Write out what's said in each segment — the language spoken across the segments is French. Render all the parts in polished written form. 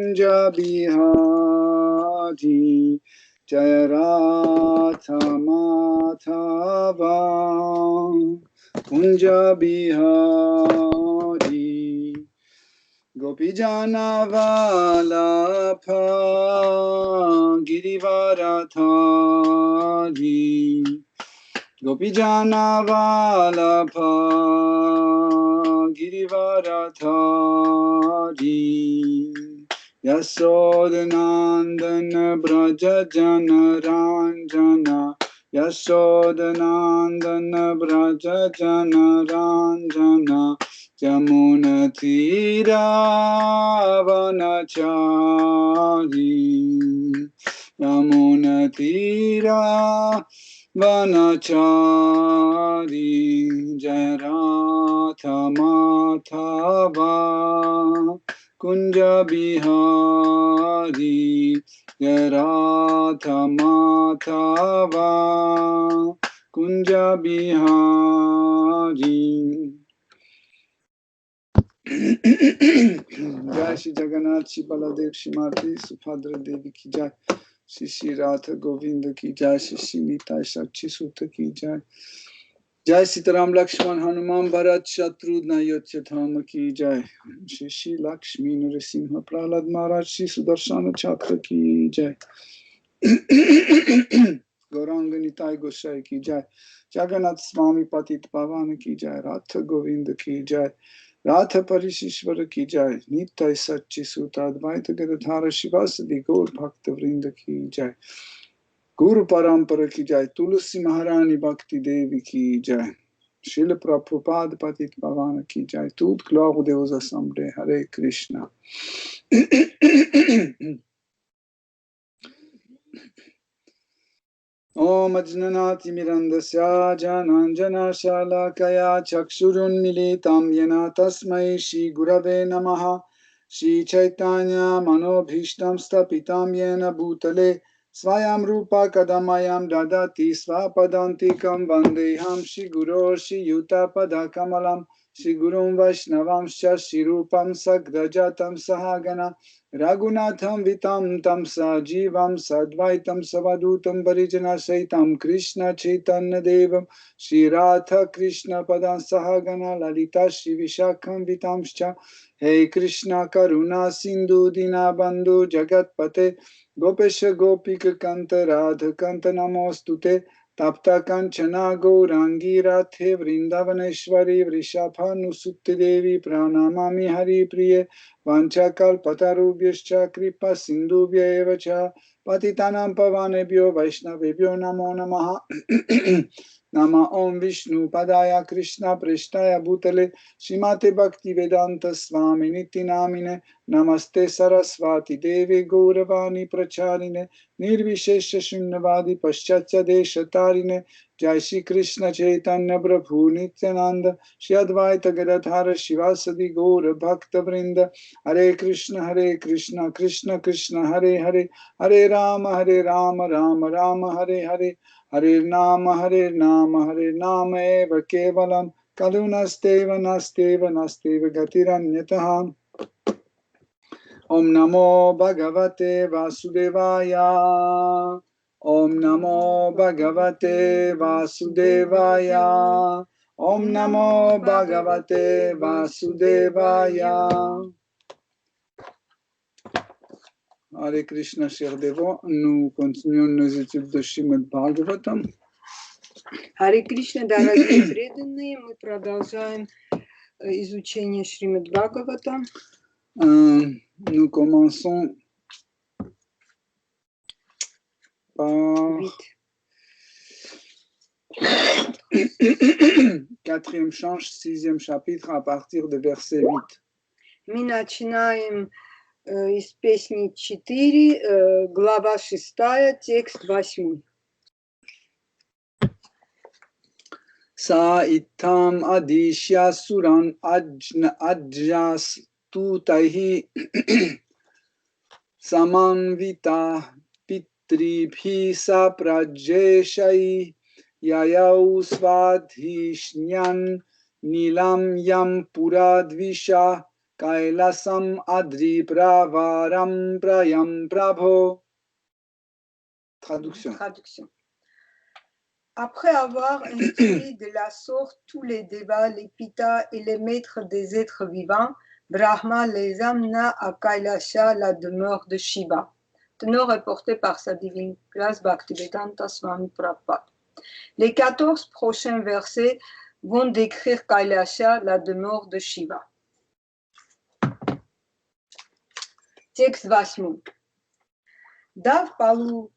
कुंज बिहारी जय राधा माधवा कुंज बिहारी गोपी जाना वाला गिरिवाराधारी गोपी जाना वाला गिरिवाराधारी यशोदनंदन ब्रज जन रंजना यशोदनंदन ब्रज जन रंजना जमुना तीरावनचारी यमुना तीरावनचारी जय राधा माधवा कुंज बिहारी जय राधा माधवा कुंज बिहारी जय श्री जगन्नाथ श्री बलदेव श्री माता सुभद्रा देवी की जय श्री श्री राधा गोविंद की जय श्री श्री नीता साक्षी सूत की जय जय सीताराम लक्ष्मण हनुमान भरत शत्रुघ्न अयोध्या की जय श्री श्री लक्ष्मी नरसिंह प्रहलाद महाराज श्री सुदर्शन छात्र की जय गौरांग निताय गोसाई की जय जगन्नाथ स्वामी पतित पावन की जय राधा गोविंद की जय राधा परिशीश्वर की जय नित्य सच्ची सूत अद्वैत गदाधर शिवासदि गौर भक्त वृंद की जय गुरु परंपरा की जय तुलसी महारानी भक्ति देवी की जय शिल प्रभुपाद पतित पावन की जय तूत क्लॉग देवज समडे हरे कृष्णा ओम अज्ञानातिमिरन्दस्य ज्ञानाञ्जनशलाकया चक्षुरुन्मीलितं येन तस्मै श्रीगुरवे नमः श्रीचैतन्यमनोभीष्टं स्थापितं येन भूतले स्वयं रूपा कदमयं ददति स्वपदान्तिकं वन्देऽहं श्रीगुरो श्रीयुतपदकमलं श्रीगुरुं वैष्णवंश्च श्रीरूपं सग्रजातं सहागना रघुनाथं वितं तं सजीवं सद्वैतं सवधूतं परिजनसहितं कृष्ण चैतन्यदेवं श्रीराधा कृष्ण पदां सहगना ललिता श्रीविशाखं वितांश्च हे कृष्ण करुणा सिन्धु दीनबन्धु जगत्पते गोपेश गोपिकान्त राधाकान्त नमोऽस्तुते तप्त कंचना गौरांगी राधे वृंदावनेश्वरी वृषभानुसुते देवी प्रणमामि हरिप्रिये वाञ्छाकल्पतरुभ्यश्च कृपा सिन्धुभ्येव च पतितानां पावनेभ्यो वैष्णवेभ्यो नमो नमः नमः ओं विष्णुपदाय कृष्णप्रेष्ठाय भूतले श्रीमते भक्तिवेदान्त स्वामिनिति नामिने नमस्ते सरस्वती देवी गौरवाणी प्रचारिणे निर्विशेष शून्यवादी पश्चाच्य देशतारिणे जय श्री कृष्ण चैतन्य प्रभु नित्यानंद श्री अद्वैत गदाधर शिवासदि गौर भक्त वृंद हरे कृष्ण कृष्ण कृष्ण हरे हरे हरे राम राम राम हरे हरे हरे नाम हरे नाम एव केवलम खलु नस्तेव गतिरन्यतः ओम नमो भगवते वासुदेवाय ओम नमो भगवते वासुदेवाय ओम नमो भगवते वासुदेवाय Hare Krishna, chers dévots, nous continuons nos études de Srimad Bhagavatam. Харе Кришна, дорогие преданные, мы продолжаем изучение Шримад Бхагавата. Nous commençons par quatrième chant, sixième chapitre, à partir de verset 8. Мы начинаем из песни 4, глава 6, текст 8. Sa itam adishya suran ajnas tutaihi samanvita pitribhi sa prajeshai yayau svadhishnyan nilam yam puradvisha Kailasam adri pravaram prayam prabho. Traduction. Traduction. Après avoir instruit de la sorte tous les devas, les pitas et les maîtres des êtres vivants, Brahma les amena à Kailasha, la demeure de Shiva. Tenor est porté par sa divine grâce Bhaktivedanta Swami Prabhupada. Les 14 prochains versets vont décrire Kailasha, la demeure de Shiva. Текст 8. Дав Палу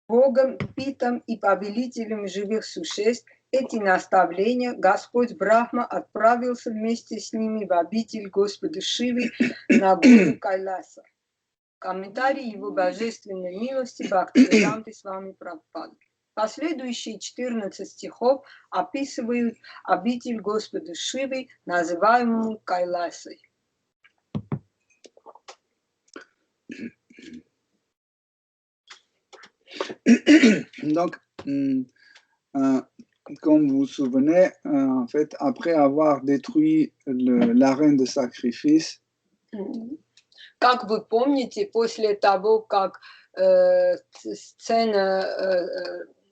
Богом, Питом и повелителем живых существ эти наставления, Господь Брахма отправился вместе с ними в обитель Господа Шивы на гору Кайласа. Комментарий его божественной милости Бхактивиданты Свами Прабхупады. Последующие 14 стихов описывают обитель Господа Шивы, называемую Кайласой. Donc, comme vous vous souvenez, en fait, après avoir détruit l'arène de sacrifice, Как вы помните, после того, как сцена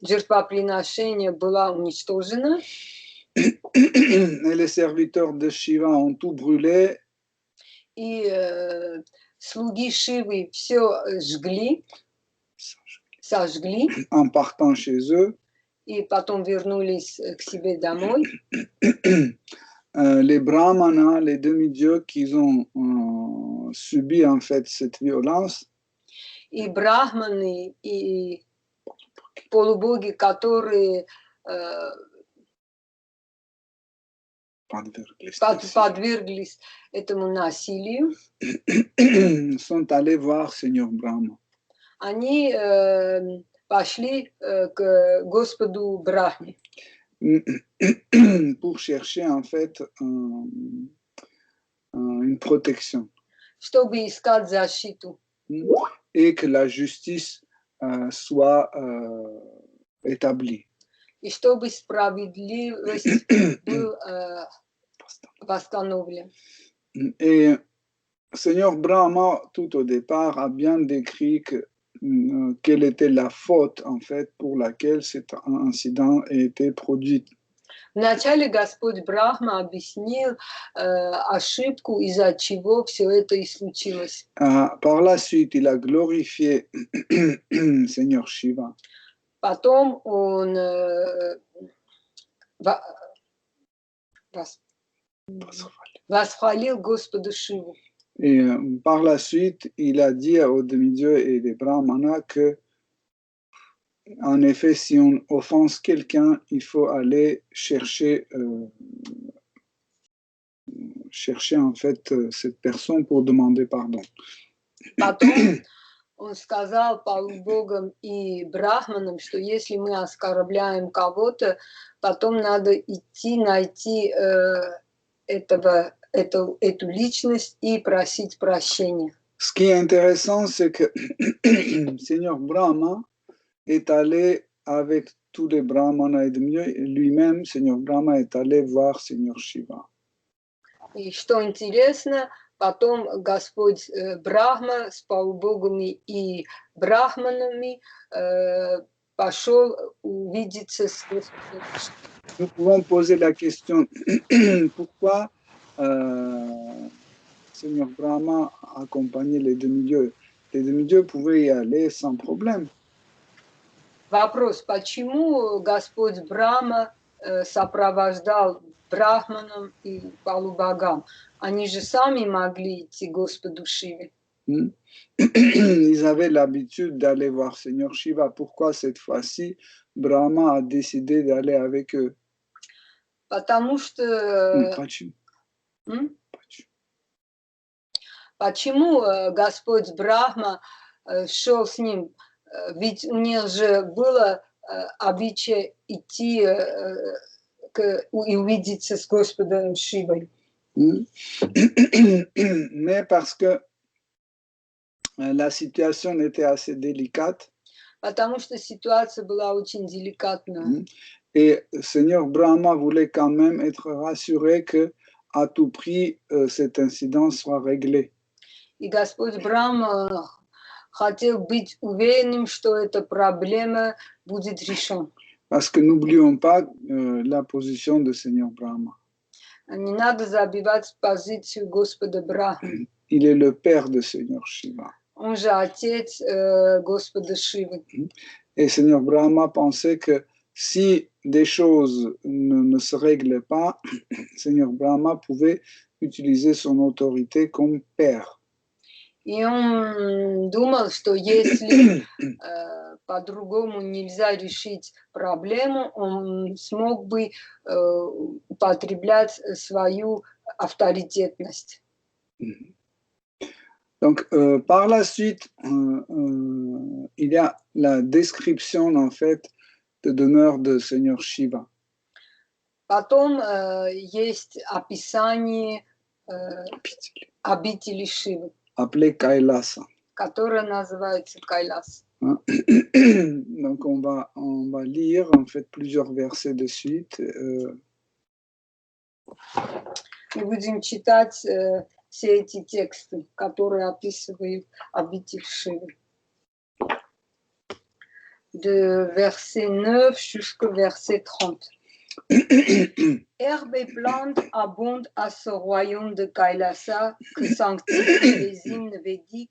жертвоприношения была уничтожена, et les serviteurs de Shiva ont tout brûlé, и слуги Шивы все сожгли, en partant chez eux, и потом вернулись к себе домой. Les brahmanas, les demi-dieux qui ont subi en fait cette violence, И брахманы, и полубоги, которые подверглись этому насилию, sont allés voir Seigneur Brahma. Они пошли к Господу Брахме. Pour chercher en fait une protection. Чтобы искать защиту. Et que la justice soit établie. И чтобы справедливость была восстановлена. Et Seigneur Brahma, tout au départ, a bien décrit quelle était la faute en fait pour laquelle cet incident a été produit. Вначале Господь Брахма объяснил ошибку, из-за чего все это и случилось. Par la suite, il a glorifié Seigneur Shiva. Потом он восхвалил Господа Шиву. Et par la suite, il a dit aux demi-dieux et des brahmanas que, en effet, si on offense quelqu'un, il faut aller chercher en fait cette personne pour demander pardon. Потом он сказал полубогам и брахманам, что если мы оскорбляем кого-то, потом надо идти найти эту личность и просить прощения. Ce qui est intéressant, c'est que Seigneur Brahma est allé avec tous les brahmanas et demi-dieux, lui-même, Seigneur Brahma est allé voir Seigneur Shiva. И что интересно, потом Господь Брахма с полубогами и брахманами пошел увидеться с Господом. Nous pouvons poser la question, pourquoi Seigneur Brahma accompagnait les demi-dieux? Les demi-dieux pouvaient y aller sans problème. Вопрос, почему Господь Брахма сопровождал брахманам и полубогам? Они же сами могли идти к Господу Шиве. Ils avaient l'habitude d'aller voir Seigneur Shiva. Pourquoi cette fois-ci Brahma a décidé d'aller avec eux? Потому что... Почему Господь Брахма шел с ним? Ведь у них же было обычай идти и увидеться с Господом Шивой. Mais parce que la situation était assez délicate. Потому что ситуация была очень деликатная. Et Seigneur Brahma voulait quand même être rassuré que à tout prix cet incident soit réglé. И Господь Брахма хотел быть уверенным, что эта проблема будет решена. Parce que n'oublions pas la position de Seigneur Brahma. Не надо забивать позицию Господа Брахмы. Il est le père de Seigneur Shiva. Он же отец Господа Шивы. Et Seigneur Brahma pensait que si des choses ne se réglaient pas, Seigneur Brahma pouvait utiliser son autorité comme père. И он думал, что если по-другому нельзя решить проблему, он смог бы употреблять свою авторитетность. Donc, par la suite, il y a la description, en fait, de demeure de Seigneur Shiva. Потом есть описание обители Шивы, appelé Kailasa. которая называется Кайлас. Donc, on va lire, en fait, plusieurs versets de suite. Мы будем читать все эти тексты, которые описывают обитель Шивы. De verset 9 jusqu'au verset 30. Herbes et plantes abondent à ce royaume de Kailasa que sanctifient les hymnes védiques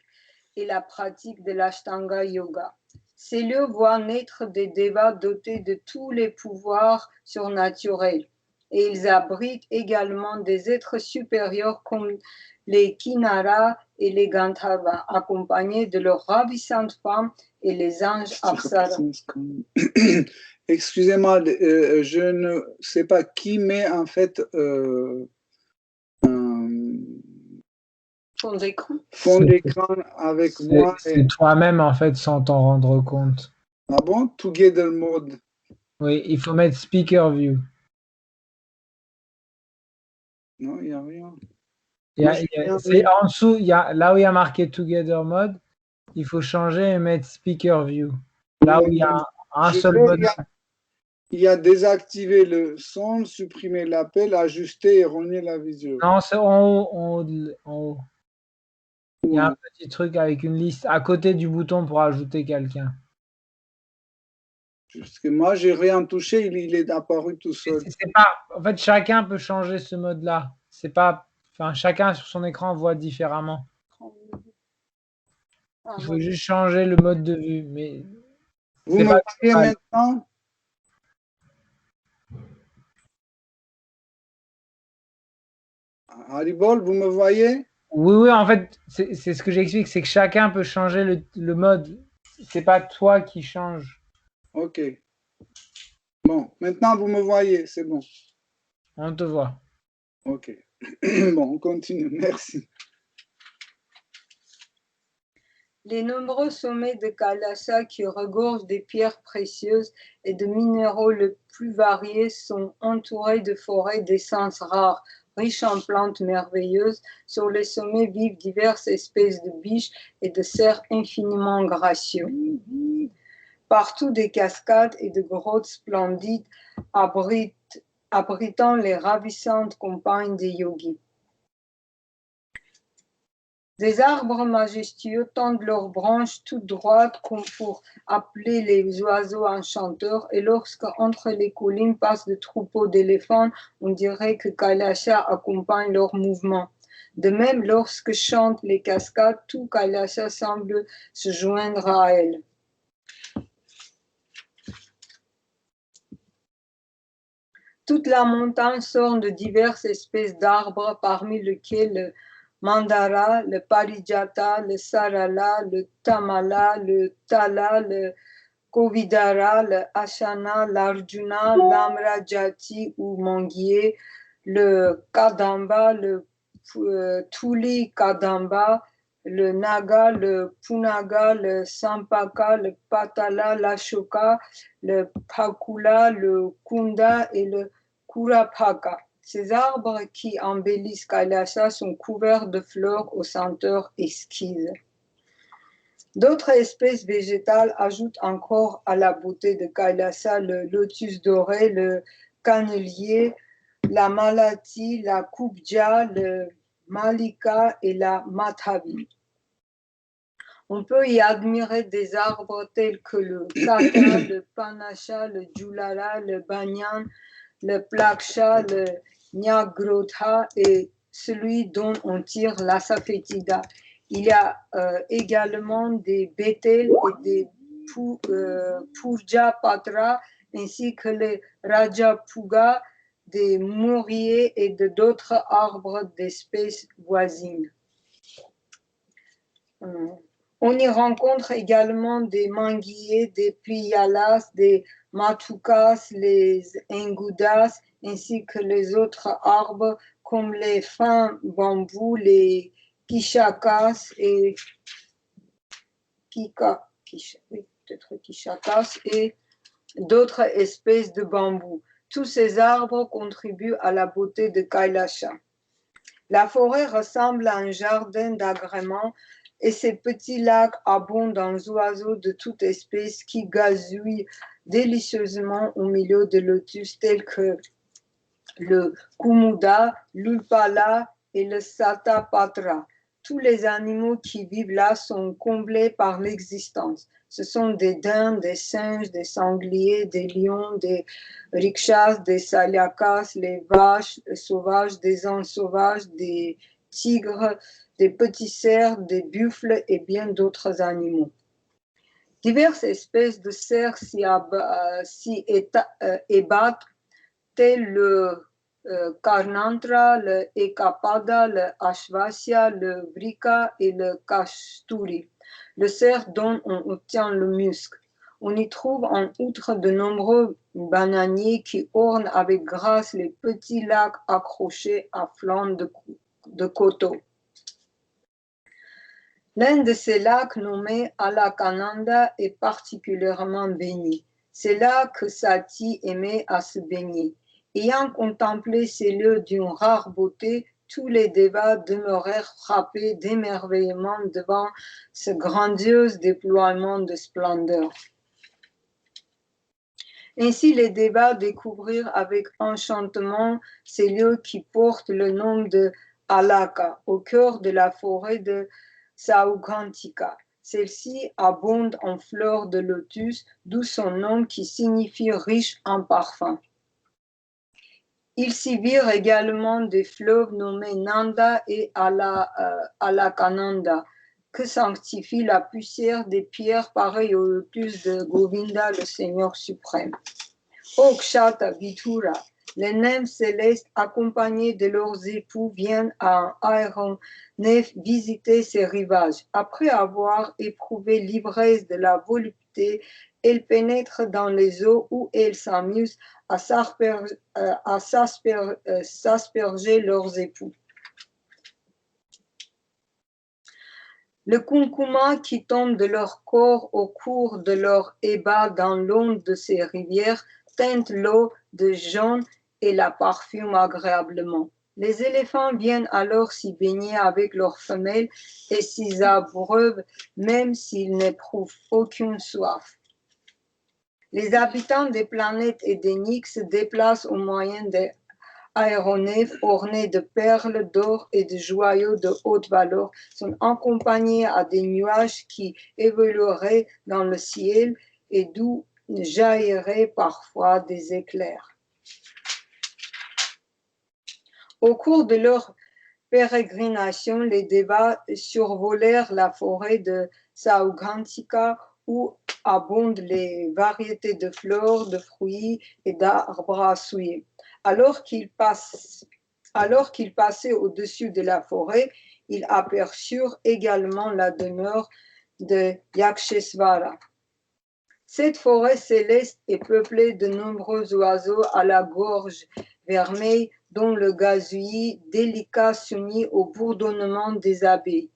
et la pratique de l'Ashtanga Yoga. Ces lieux voient naître des devas dotés de tous les pouvoirs surnaturels. Et ils abritent également des êtres supérieurs comme les Kinara et les Gandharva, accompagnés de leurs ravissantes femmes et les anges Apsara. Excusez-moi, je ne sais pas qui met en fait Fond d'écran. Fond d'écran avec moi. C'est toi-même en fait sans t'en rendre compte. Ah bon? Together mode. Oui, il faut mettre speaker view. Non, il n'y a rien. C'est en dessous, là où il y a marqué Together Mode, il faut changer et mettre Speaker View. Là où il y a un seul mode. Il y a désactiver le son, supprimer l'appel, ajuster et rogner la visio. Non, c'est en haut. Il y a un petit truc avec une liste à côté du bouton pour ajouter quelqu'un. Parce que moi, j'ai rien touché, il est apparu tout seul. En fait, chacun peut changer ce mode-là. C'est pas, enfin, chacun sur son écran voit différemment. Il faut juste changer le mode de vue. Mais vous me voyez maintenant? Haribol, vous me voyez? Oui, en fait, c'est ce que j'explique, c'est que chacun peut changer le mode. C'est pas toi qui change. Ok. Bon, maintenant vous me voyez, c'est bon. On te voit. Ok. Bon, on continue, merci. Les nombreux sommets de Kailasa qui regorgent des pierres précieuses et de minéraux les plus variés sont entourés de forêts d'essences rares, riches en plantes merveilleuses. Sur les sommets vivent diverses espèces de biches et de cerfs infiniment gracieux. Partout des cascades et de grottes splendides abritant les ravissantes compagnes des yogis. Des arbres majestueux tendent leurs branches toutes droites comme pour appeler les oiseaux enchanteurs, et lorsque entre les collines passent de troupeaux d'éléphants, on dirait que Kailasa accompagne leurs mouvements. De même, lorsque chantent les cascades, tout Kailasa semble se joindre à elles. Toute la montagne s'orne de diverses espèces d'arbres, parmi lesquels le mandara, le parijata, le sarala, le tamala, le tala, le kovidara, le ashana, l'arjuna, l'amrajati ou manguier, le kadamba, le tuli kadamba, le naga, le punaga, le sampaka, le patala, l'ashoka, le pakula, le kunda et le kurapaka. Ces arbres qui embellissent Kailasa sont couverts de fleurs aux senteurs exquises. D'autres espèces végétales ajoutent encore à la beauté de Kailasa le lotus doré, le cannelier, la malati, la kubja, le malika et la mathavi. On peut y admirer des arbres tels que le kata, le panacha, le julala, le banyan, le plaksha, le nyagrotha et celui dont on tire la safetida. Il y a également des bétels et des purja patra ainsi que les rajapuga, des mouriers et d'autres arbres d'espèces voisines. On y rencontre également des manguiers, des piyalas, des matukas, les engudas, ainsi que les autres arbres comme les fins bambous, les kishakas et et d'autres espèces de bambous. Tous ces arbres contribuent à la beauté de Kailasha. La forêt ressemble à un jardin d'agrément et ces petits lacs abondent en oiseaux de toute espèce qui gazouillent délicieusement au milieu de lotus tels que le kumuda, l'ulpala et le satapatra. Tous les animaux qui vivent là sont comblés par l'existence. Ce sont des dindes, des singes, des sangliers, des lions, des rikshas, des salyakas, les vaches sauvages, des ânes sauvages, des tigres, des petits cerfs, des buffles et bien d'autres animaux. Diverses espèces de cerfs s'y ébattent, tels le Karnantra, le Ekapada, le Ashvasya, le Vrika et le Kashturi, le cerf dont on obtient le musc. On y trouve en outre de nombreux bananiers qui ornent avec grâce les petits lacs accrochés à flanc de coteaux. L'un de ces lacs nommé Alakananda est particulièrement béni. C'est là que Sati aimait à se baigner. Ayant contemplé ces lieux d'une rare beauté, tous les devas demeurèrent frappés d'émerveillement devant ce grandiose déploiement de splendeur. Ainsi, les devas découvrirent avec enchantement ces lieux qui portent le nom de Alaka, au cœur de la forêt de Saughantika. Celle-ci abonde en fleurs de lotus, d'où son nom qui signifie riche en parfums. Ils s'y virent également des fleuves nommés Nanda et Alakananda, que sanctifie la poussière des pierres pareilles au lotus de Govinda, le Seigneur suprême. Ô Kshata Vithura, les nymphes célestes accompagnées de leurs époux viennent à aéronef visiter ces rivages. Après avoir éprouvé l'ivresse de la volupté, elles pénètrent dans les eaux où elles s'amusent à s'asperger leurs époux. Le kunkuma qui tombe de leur corps au cours de leur ébat dans l'onde de ces rivières teinte l'eau de jaune et la parfume agréablement. Les éléphants viennent alors s'y baigner avec leurs femelles et s'y abreuvent même s'ils n'éprouvent aucune soif. Les habitants des planètes édéniques se déplacent au moyen des aéronefs ornés de perles, d'or et de joyaux de haute valeur, sont accompagnés à des nuages qui évolueraient dans le ciel et d'où jailliraient parfois des éclairs. Au cours de leur pérégrination, les devas survolèrent la forêt de Saughantika où abondent les variétés de fleurs, de fruits et d'arbres à souiller. Alors qu'ils passaient au-dessus de la forêt, ils aperçurent également la demeure de Yakshesvara. Cette forêt céleste est peuplée de nombreux oiseaux à la gorge vermeille dont le gazouillis délicat s'unit au bourdonnement des abeilles.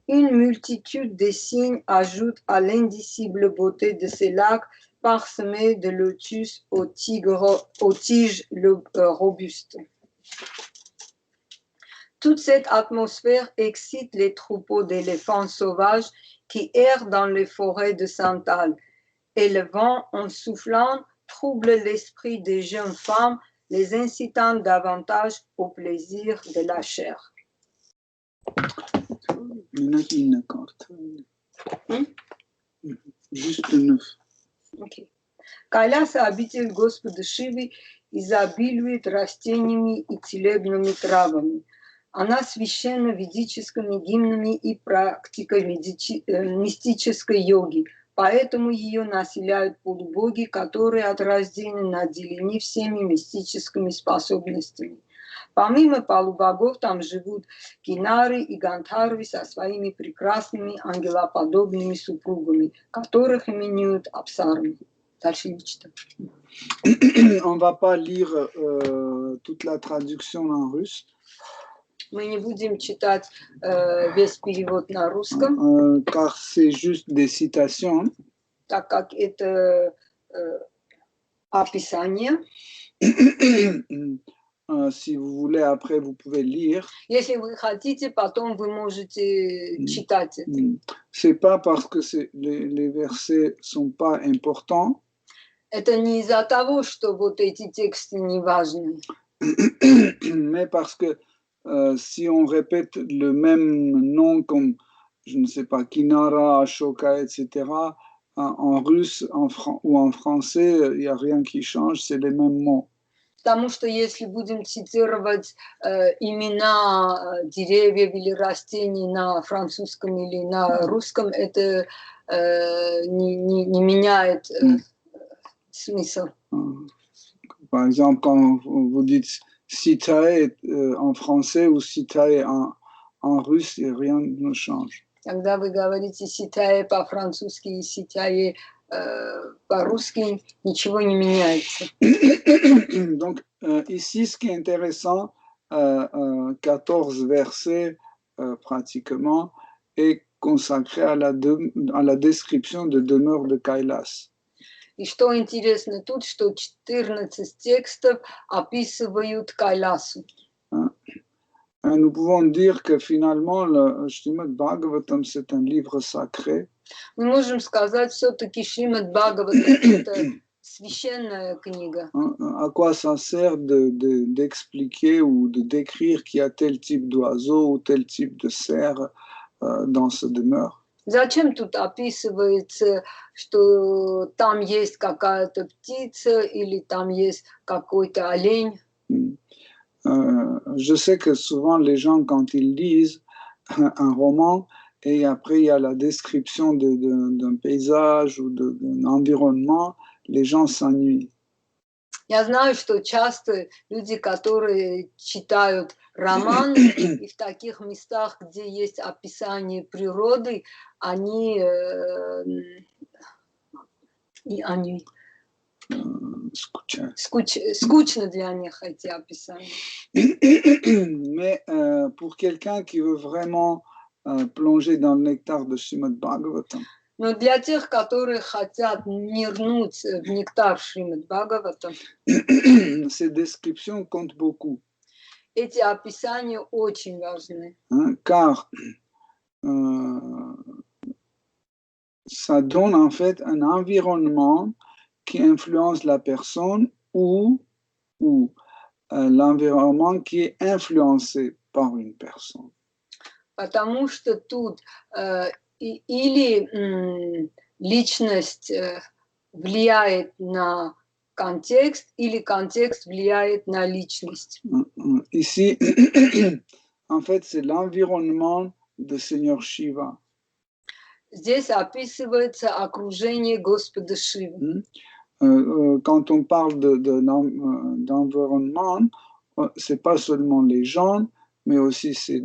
Une multitude de cygnes ajoute à l'indicible beauté de ces lacs parsemés de lotus aux tiges robustes. Toute cette atmosphère excite les troupeaux d'éléphants sauvages qui errent dans les forêts de Santal, et le vent, en soufflant, trouble l'esprit des jeunes femmes les incitant davantage au plaisir de la chair. Juste 9. Okay. Кайляса, обитель Господа Шивы, изобилует растениями и целебными травами. Она священна ведическими гимнами и практикой мистической йоги, поэтому ее населяют полубоги, которые от рождения наделены всеми мистическими способностями. Помимо полубогов там живут кинары и гандхарвы со своими прекрасными ангелоподобными супругами, которых именуют апсарами. Дальше не читаю. On ne va pas lire toute la traduction en russe. Мы не будем читать весь перевод на русском, Car c'est juste des citations. так как это описание. Si vous voulez, après, vous pouvez lire. Если вы хотите, потом вы можете читать это. C'est pas parce que les versets sont pas importants. Это не из-за того, что вот эти тексты не важны. Mais parce que si on répète le même nom comme, je ne sais pas, Kinara, Ashoka, etc., en russe ou en français, il n'y a rien qui change, c'est les mêmes mots. Потому что если будем цитировать имена деревьев или растений на французском или на русском, это не меняет смысл. Par exemple, quand vous dites Sitae en français ou Sitae en russe, rien ne change. Когда вы говорите Sitae по-французски и Sitae по-русски, ничего не меняется. Donc, ici, ce qui est intéressant, 14 versets pratiquement, est consacré à la description de demeure de Kailas. И что интересно тут, что 14 текстов описывают Кайласу. Nous pouvons dire que finalement, le Srimad Bhagavatam, c'est un livre sacré. Мы можем сказать, все-таки Шримад Бхагаватам это священная книга. À quoi ça sert d'expliquer ou de décrire qu'il y a tel type d'oiseau ou tel type de cerf dans ce demeure? Зачем тут описывается, что там есть какая-то птица или там есть какой-то олень? Je sais que souvent les gens, quand ils lisent un roman, et après il y a la description d'un paysage ou d'un environnement, les gens s'ennuient. Я знаю, что часто люди, которые читают роман, и в таких местах, где есть описание природы, они скучно для них эти описания. Mais pour quelqu'un qui veut vraiment plonger dans le nectar de Srimad Bhagavatam, Но для тех, которые хотят нырнуть в нектар Шримад Бхагаватам, ces descriptions comptent beaucoup. Эти описания очень важны. Car ça donne en fait un environnement qui influence la personne ou l'environnement qui est influencé par une personne. Потому что тут или личность влияет на контекст, или контекст влияет на личность. Ici, en fait, c'est l'environnement de Seigneur Shiva. Здесь описывается окружение Господа Шивы. Quand on parle d'environnement, c'est pas seulement les gens, mais aussi c'est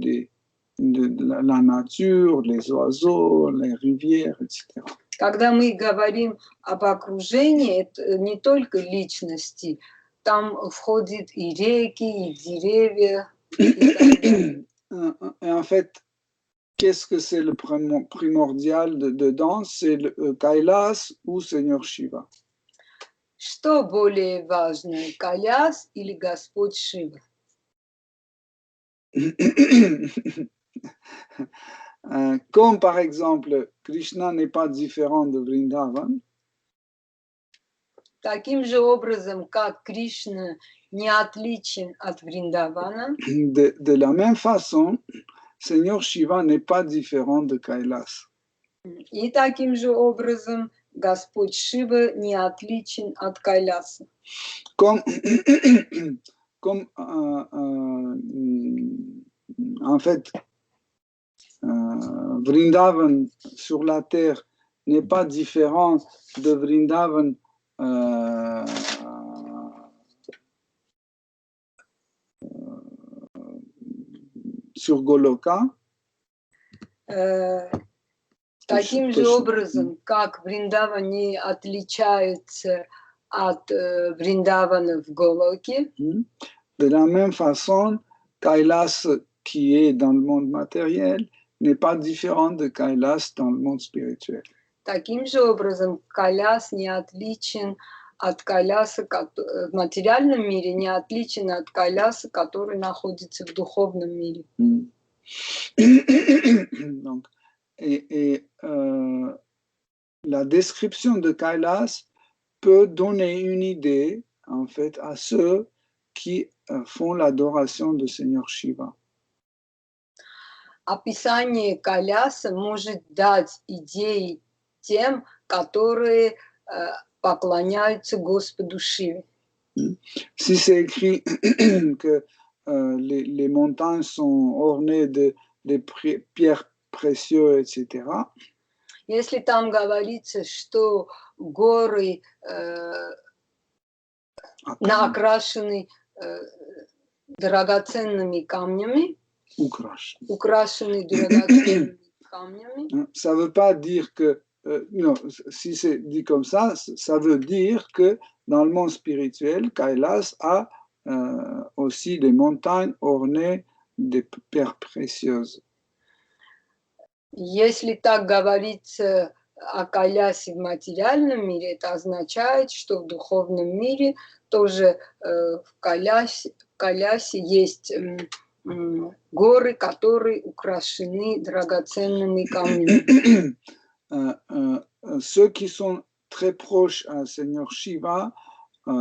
la nature, les oiseaux, les rivières, etc. Когда мы говорим об окружении, это не только личности, там входят и реки, и деревья. Et en fait, qu'est-ce que c'est le primordial dedans? C'est le Kailas ou Seigneur Shiva? Что более важно, Кайляс или Господь Шива? Comme par exemple, Krishna n'est pas différent de Vrindavan. Таким же образом, как Кришна не отличен от Вриндавана, de la même façon, Seigneur Shiva n'est pas différent de Kailas. и таким же образом Господь Шива не отличен от Кайляса. Comme, en fait, Vrindavan sur la terre n'est pas différent de Vrindavan sur Goloka. Таким же образом, как Вриндаван не отличается от Вриндавана в Голоке, de la même façon, Kailas qui est dans le monde matériel n'est pas différent de Kailas dans le monde spirituel. таким же образом Кайляс не отличен от Кайляса в материальном мире, не отличен от Кайляса, который находится в духовном мире. Donc, la description de Kailas peut donner une idée, en fait, à ceux qui font l'adoration du Seigneur Shiva. Описание Кайляса может дать идеи тем, которые поклоняются Господу Шиве. Si c'est écrit que les montagnes sont ornées de pierres précieuses, etc., если там говорится, что горы окрашены драгоценными камнями, украшены драгоценными камнями, ça veut pas dire que non, si c'est dit comme ça, ça veut dire que dans le monde spirituel, Kailas a aussi des montagnes ornées de pierres précieuses. Если так говорится о Кайлясе в материальном мире, это означает, что в духовном мире тоже в Кайлясе есть горы, которые украшены драгоценными камнями. Ceux qui sont très proches à Seigneur Shiva,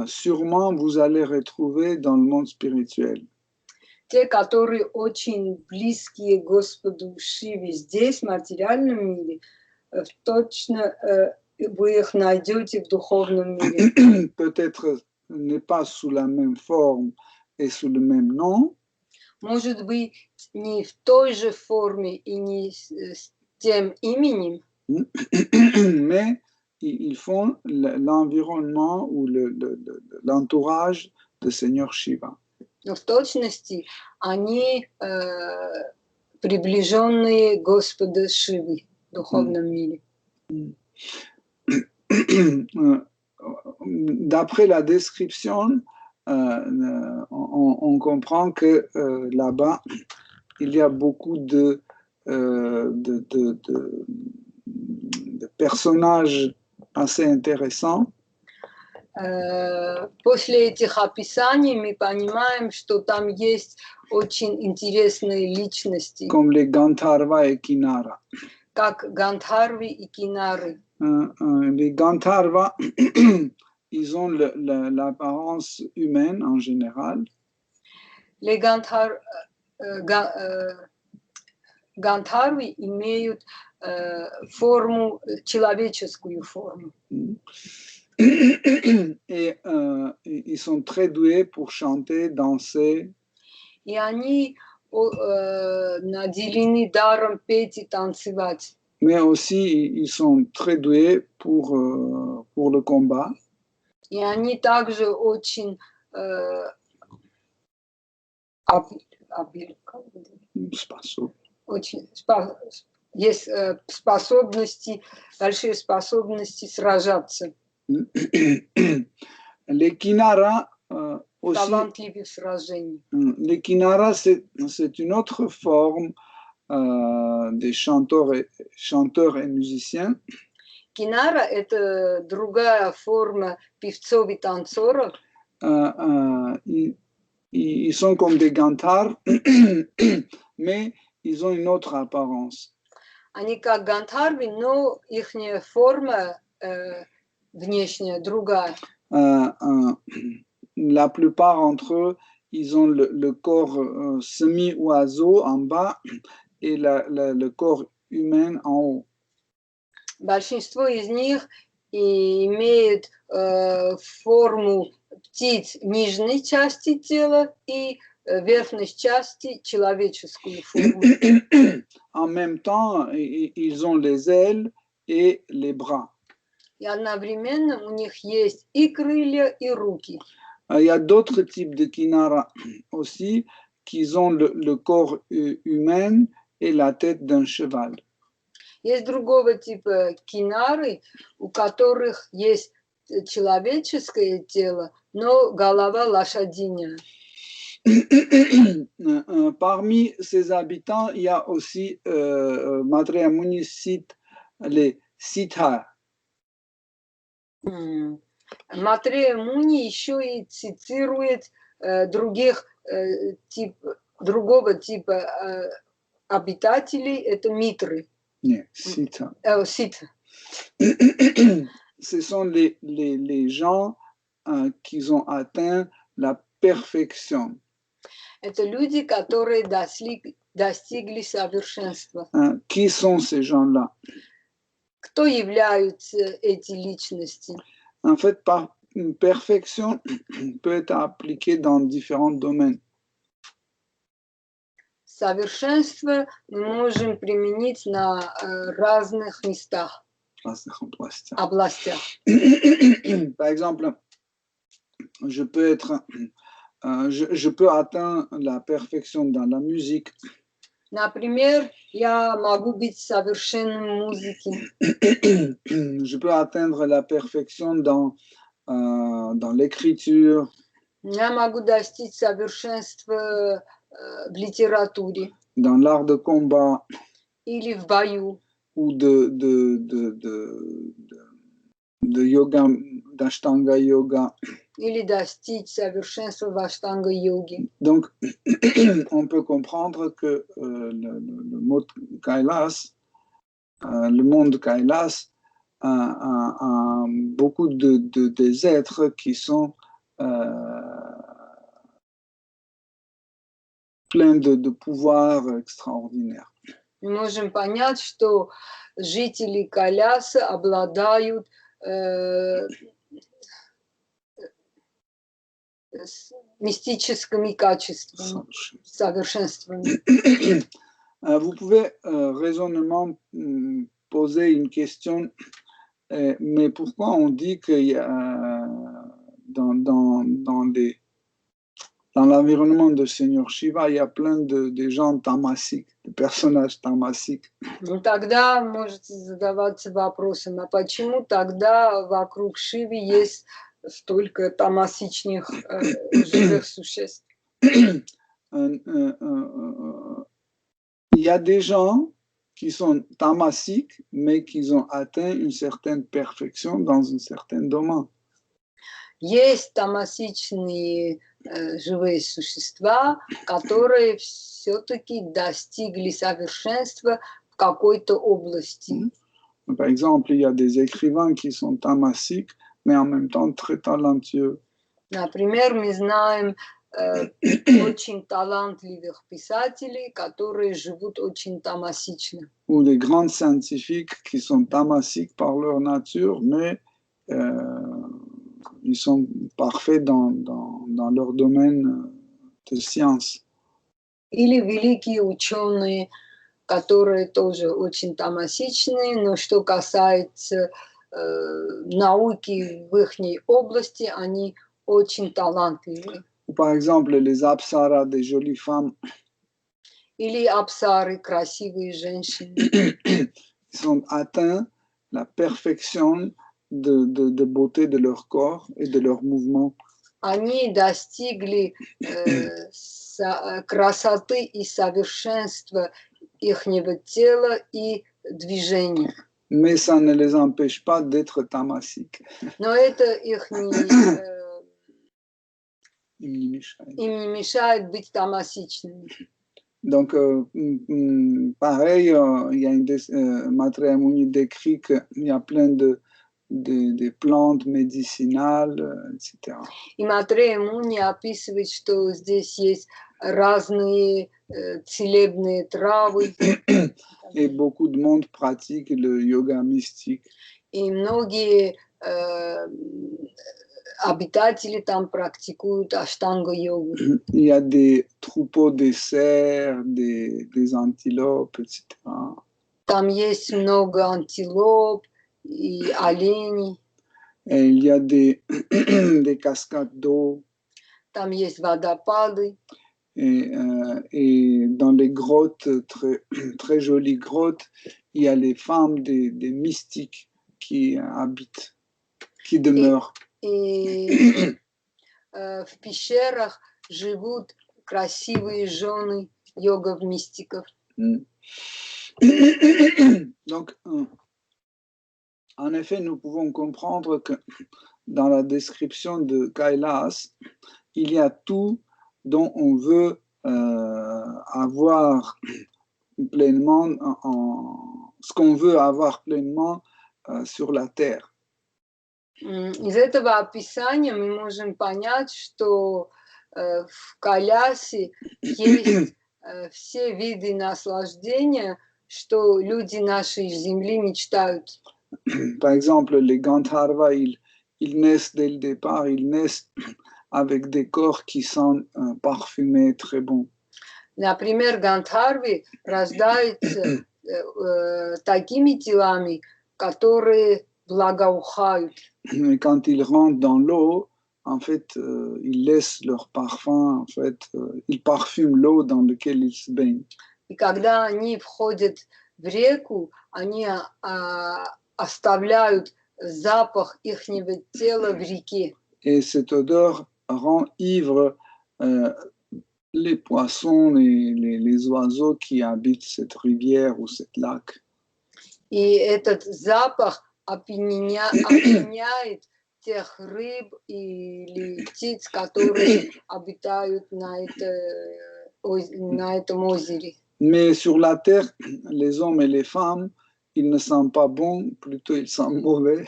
sûrement vous allez retrouver dans le monde spirituel. Те, которые очень близкие Господу Шиве здесь, в материальном мире, точно вы их найдете в духовном мире. Peut-être n'est pas sous la même forme et sous le même nom. Может быть, не в той же форме и не с тем именем, mais ils font l'environnement ou l'entourage de Seigneur Shiva. но в точности они приближенные Господа Шивы в духовном мире. D'après la description, on comprend que là-bas, il y a beaucoup de personnages assez intéressants. После этих описаний мы понимаем, что там есть очень интересные личности, comme les Gandharva et Kinara. как Гандхарви и Кинары. Les Gandharva, ils ont l'apparence humaine en général. Les Гандхарви имеют форму, человеческую форму. Et ils sont très doués pour chanter, danser. И они наделены даром петь и танцевать. Mais aussi, ils sont très doués pour le combat. И они также очень есть способности, большие способности сражаться. Les Kinara aussi. Талантливы в сражении. Les Kinara, c'est une autre forme des chanteurs et musiciens. Кинара – это другая форма певцов и танцоров. Ils sont comme des Gandhar, mais ils ont une autre apparence. Они как Гандхарви, но их форма внешняя другая. la plupart d'entre eux, ils ont le corps semi-oiseau en bas et le corps humain en haut. Большинство из них имеют форму птиц нижней части тела и верхней части человеческую форму. En même temps, ils ont les ailes et les bras. И одновременно у них есть и крылья, и руки. Il y a d'autres types de kinara aussi qui ont le corps humain et la tête d'un cheval. Есть другого типа кинары, у которых есть человеческое тело, но голова лошадиная. Parmi ces habitants, il y a aussi Maitreya Muni cite les Siddha. Матрея Муни еще и цитирует другого типа обитателей, это митры. Нет, Siddha. Ситха. Ce sont les gens qui ont atteint la perfection. Это люди, которые достигли совершенства. Qui sont ces gens-là? Кто являются эти личности? En fait, perfection peut être appliquée dans différents domaines. Совершенство мы можем применить на разных местах, областях. Par exemple, je peux atteindre la perfection dans la musique. Например, я могу быть совершенным в музыке. Je peux atteindre la perfection dans l'écriture. Я могу достичь совершенства в литературе. Dans l'art de combat. Или в бою. Ou de yoga, d'ashtanga yoga. Или достичь совершенства в аштанга-йоге. Donc, on peut comprendre que le mot Kailas, le monde Kailas, a beaucoup des êtres qui sont pleins de pouvoirs extraordinaires. Мы можем понять, что жители Кайляса обладают мистическими качествами, совершенствами. Vous pouvez raisonnement poser une question, mais pourquoi on dit qu'il y a dans l'environnement de Seigneur Shiva, il y a plein de gens tamasiques, de personnages tamasiques. Ну, тогда можете задаваться вопросом, а почему тогда вокруг Шивы есть столько тамасичных живых существ? Il y a des gens qui sont tamasiques, mais qui ont atteint une certaine perfection dans un certain domaine. Есть тамасичные живые существа, которые все-таки достигли совершенства в какой-то области. Par exemple, il y a des écrivains qui sont tamasiques, mais en même temps très talentueux. Например, мы знаем очень талантливых писателей, которые живут очень тамасично. Ou des grands scientifiques qui sont tamasiques par leur nature, mais ils sont parfaits dans leur domaine de science. Или великие ученые, которые тоже очень тамасичные, но что касается науки в их области, они очень талантливые. Par exemple, les apsaras, des jolies femmes. Или апсары, красивые женщины. Ils ont atteint la perfection de beauté de leur corps et de leurs mouvements. Они достигли красоты и совершенства ихнего тела и движения. Mais ça ne les empêche pas d'être tamasiques. Но это их им не мешает быть тамасичными. Donc, pareil, il y a Maitreya Muni décrit qu'il y a plein des plantes médicinales, etc. И Матрея Муни описывает, что здесь есть разные целебные травы. Et beaucoup de monde pratique le yoga mystique. И многие обитатели там практикуют аштанга-йогу. Il y a des troupeaux de cerfs, des antilopes, etc. Там есть много антилоп и оленей. Et il y a des cascades d'eau. Там есть водопады. Et dans les grottes, très jolies grottes, il y a les femmes des mystiques qui habitent, qui demeurent. И в пещерах живут красивые жены йогов-мистиков. Donc, en effet, nous pouvons comprendre que dans la description de Kailas, il y a tout dont on veut avoir pleinement, ce qu'on veut avoir pleinement sur la terre. Из этого описания мы можем понять, что в Кайлясе есть все виды наслаждения, что люди нашей земли мечтают. Par exemple, les Gandharvas, ils naissent dès le départ, ils naissent avec des corps qui sont parfumés, très bons. Например, Гандхарви рождаются такими телами, которые благоухают. Et quand ils rentrent dans l'eau, en fait, ils laissent leur parfum, en fait, ils parfument l'eau dans laquelle ils se baignent. И когда они входят в реку, они оставляют запах ихнего тела в реке. Et cette odeur rend ivre les poissons, les oiseaux qui habitent cette rivière ou cet lac. И этот запах опьяняет тех рыб или птиц, которые обитают на этом озере. Mais sur la terre, les hommes et les femmes, ils ne sentent pas bon, plutôt ils sentent mauvais.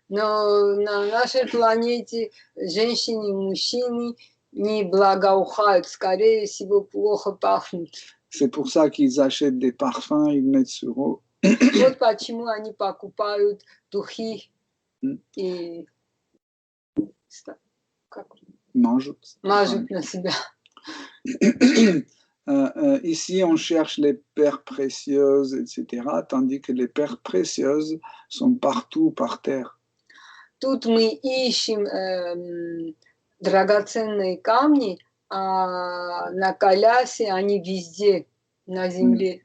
Но на нашей планете женщины и мужчины не благоухают, скорее всего, плохо пахнут. C'est pour ça qu'ils achètent des parfums, ils mettent sur eux. Вот почему они покупают духи и мажут на себя. Ici, on cherche les pierres précieuses, etc., tandis que les pierres précieuses sont partout par terre. Тут мы ищем драгоценные камни, а на Кайлясе они везде, на земле.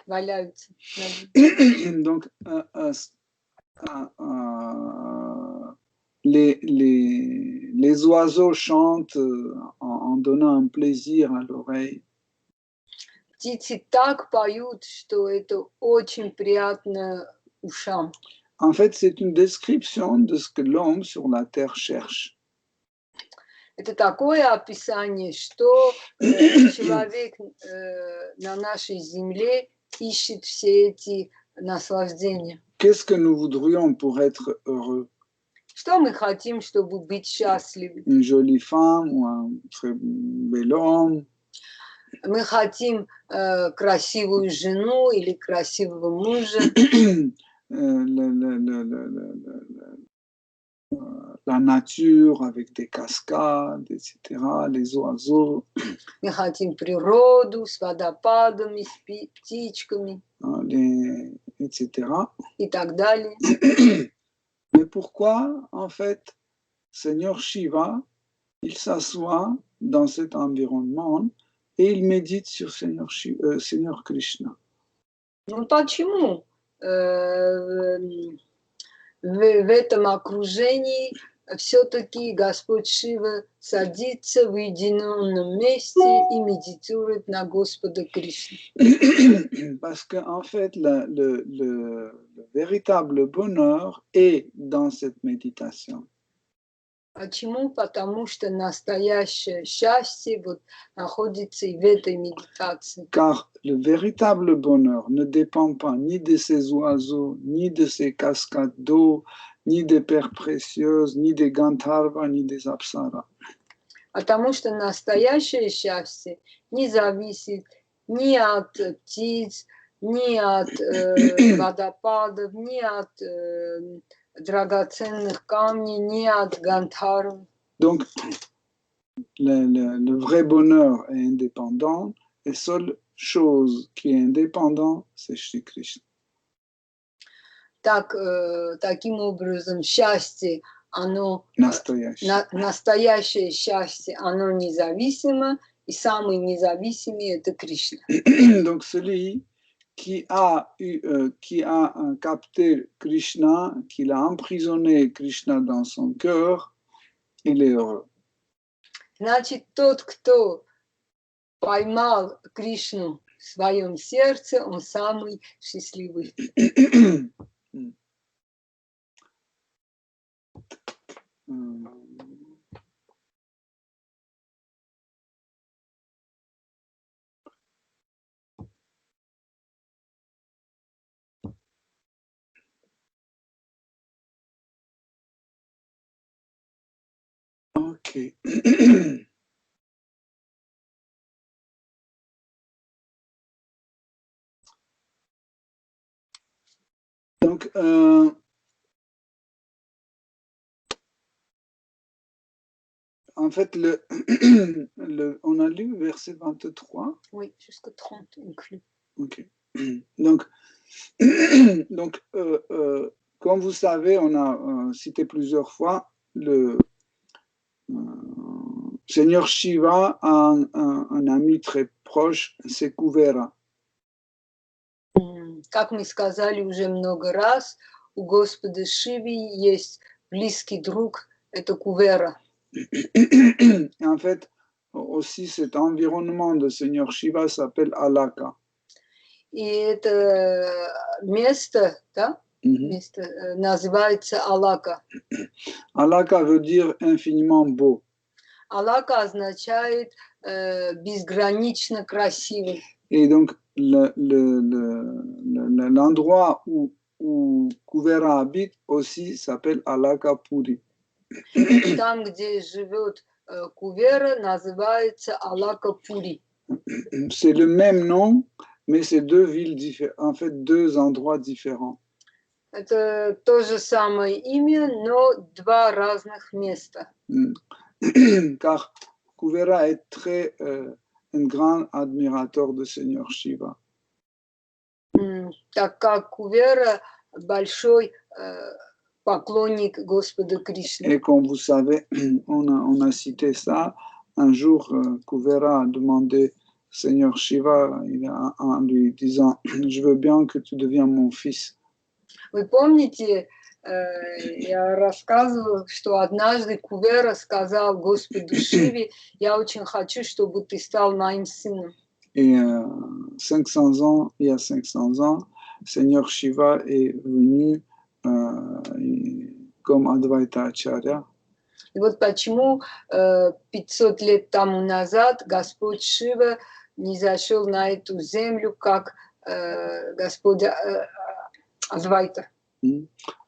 Валяются. Donc, les oiseaux chantent en donnant un plaisir à l'oreille. Птицы так поют, что это очень приятно ушам. En fait, c'est une description de ce que l'homme sur la terre cherche. Это такое описание, что человек на нашей земле ищет все эти наслаждения. Qu'est-ce que nous voudrions pour être heureux? Что мы хотим, чтобы быть счастливы? Une jolie femme ou un très bel homme. Мы хотим красивую жену или красивого мужа. La nature avec des cascades, etc., les oiseaux. Мы хотим природу с водопадами, с птичками. Etc. И так далее. Mais pourquoi, en fait, Seigneur Shiva, il s'assoit dans cet environnement et il médite sur Seigneur Krishna? Ну почему в этом окружении все-таки Господь Шива садится в уединенном месте и медитирует на Господа Кришну? Parce qu'en fait, le véritable bonheur est dans cette méditation. Почему? Потому что настоящее счастье вот находится и в этой méditation. Car le véritable bonheur ne dépend pas ni de ces oiseaux, ni de ces cascades d'eau, ni des perles précieuses, ni des Gandharva, ni des Apsara. Потому что настоящее счастье не зависит ни от птиц, ни от водопадов, ни от драгоценных камней, ни от гандхарв. Donc, le vrai bonheur est indépendant, et seule chose qui est indépendante, c'est Shri Krishna. Таким образом, счастье, оно Настоящее. Настоящее счастье, оно независимо, и самый независимый – это Кришна. Donc, celui qui a capté Krishna, qui a emprisonné Krishna dans son cœur, il est heureux. Значит, тот, кто поймал Кришну в своем сердце, он самый счастливый. Ok. Donc, en fait, on a lu verset 23. Oui, jusqu'à 30 inclus. Ok. Donc, comme vous savez, on a cité plusieurs fois, le Seigneur Shiva a un ami très proche, c'est Kuvera. Как мы сказали уже много раз, у Господа Шиви есть близкий друг, это Кувера. Et en fait, aussi cet environnement de Seigneur Shiva s'appelle Alaka. И это место, да? Место называется Алака. Alaka veut dire infiniment beau. Алака означает безгранично красивый. Et donc, l'endroit où Kuvera habite aussi s'appelle Alaka Puri. Там, где живет Кувера, называется Алака Пури. C'est le même nom, mais c'est deux villes différentes, en fait deux endroits différents. Это то же самое имя, но два разных места. Car Kuvera est très un grand admirateur de Seigneur Shiva. Так как Кувера большой поклонник Господа Кришны. Et comme vous savez, on a cité ça. Un jour, Kuvera a demandé Seigneur Shiva en lui disant « Je veux bien que tu deviennes mon fils ». Вы помните, я рассказывала, что однажды Кувера сказал Господу Шиве, я очень хочу, чтобы ты стал моим сыном. Et 500 ans, il y a 500 ans, Seigneur Shiva est venu comme Advaita Acharya. И вот почему 500 лет тому назад Господь Шива не зашел на эту землю, как Господь Адвайта.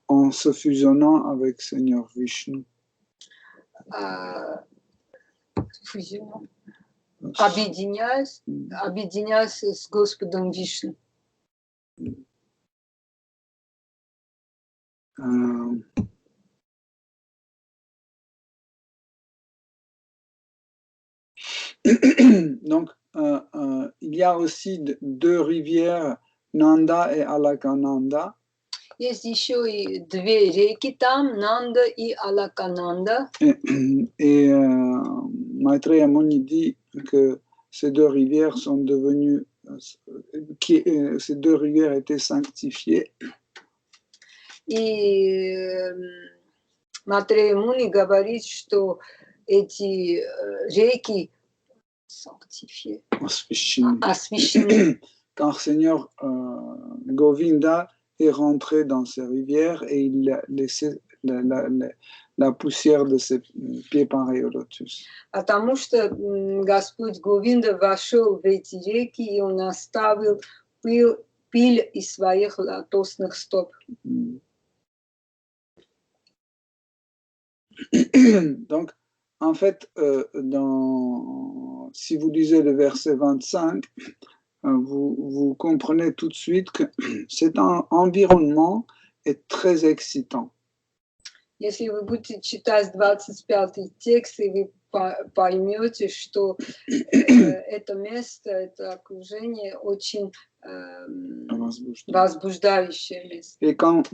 En se fusionnant avec Seigneur Vishnu. Объединяясь с Господом Вишну. Donc, il y a aussi deux rivières, Nanda et Alakananda. Есть еще и две реки там, Нанда и Алакананда. Et Maitreya Muni dit que ces deux rivières sont devenues, ces deux rivières étaient sanctifiées. И Матрея Муни говорит, что эти реки освящены. Car Seigneur Govinda est rentré dans ces rivières et il a laissé la poussière de ses pieds pareils au lotus. Потому что Господь Говинда вошел в эти реки, и Он оставил пыль из своих лотосных стоп. Donc, en fait, si vous lisez le verset 25, vous comprenez tout de suite que cet environnement est très excitant. Если вы будете читать 25-й текст, и вы поймете, что это место, это окружение очень возбуждающее место. Et quand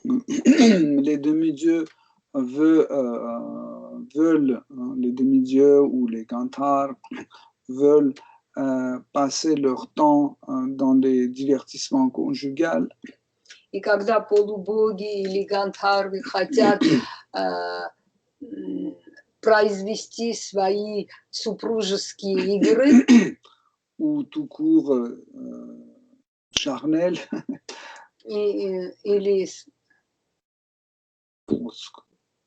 les demi-dieux veulent, les demi-dieux ou les canthares veulent passer leur temps dans les divertissements conjugaux. И когда полубоги или гандхарвы хотят произвести свои супружеские игры, ou tout court charnel, или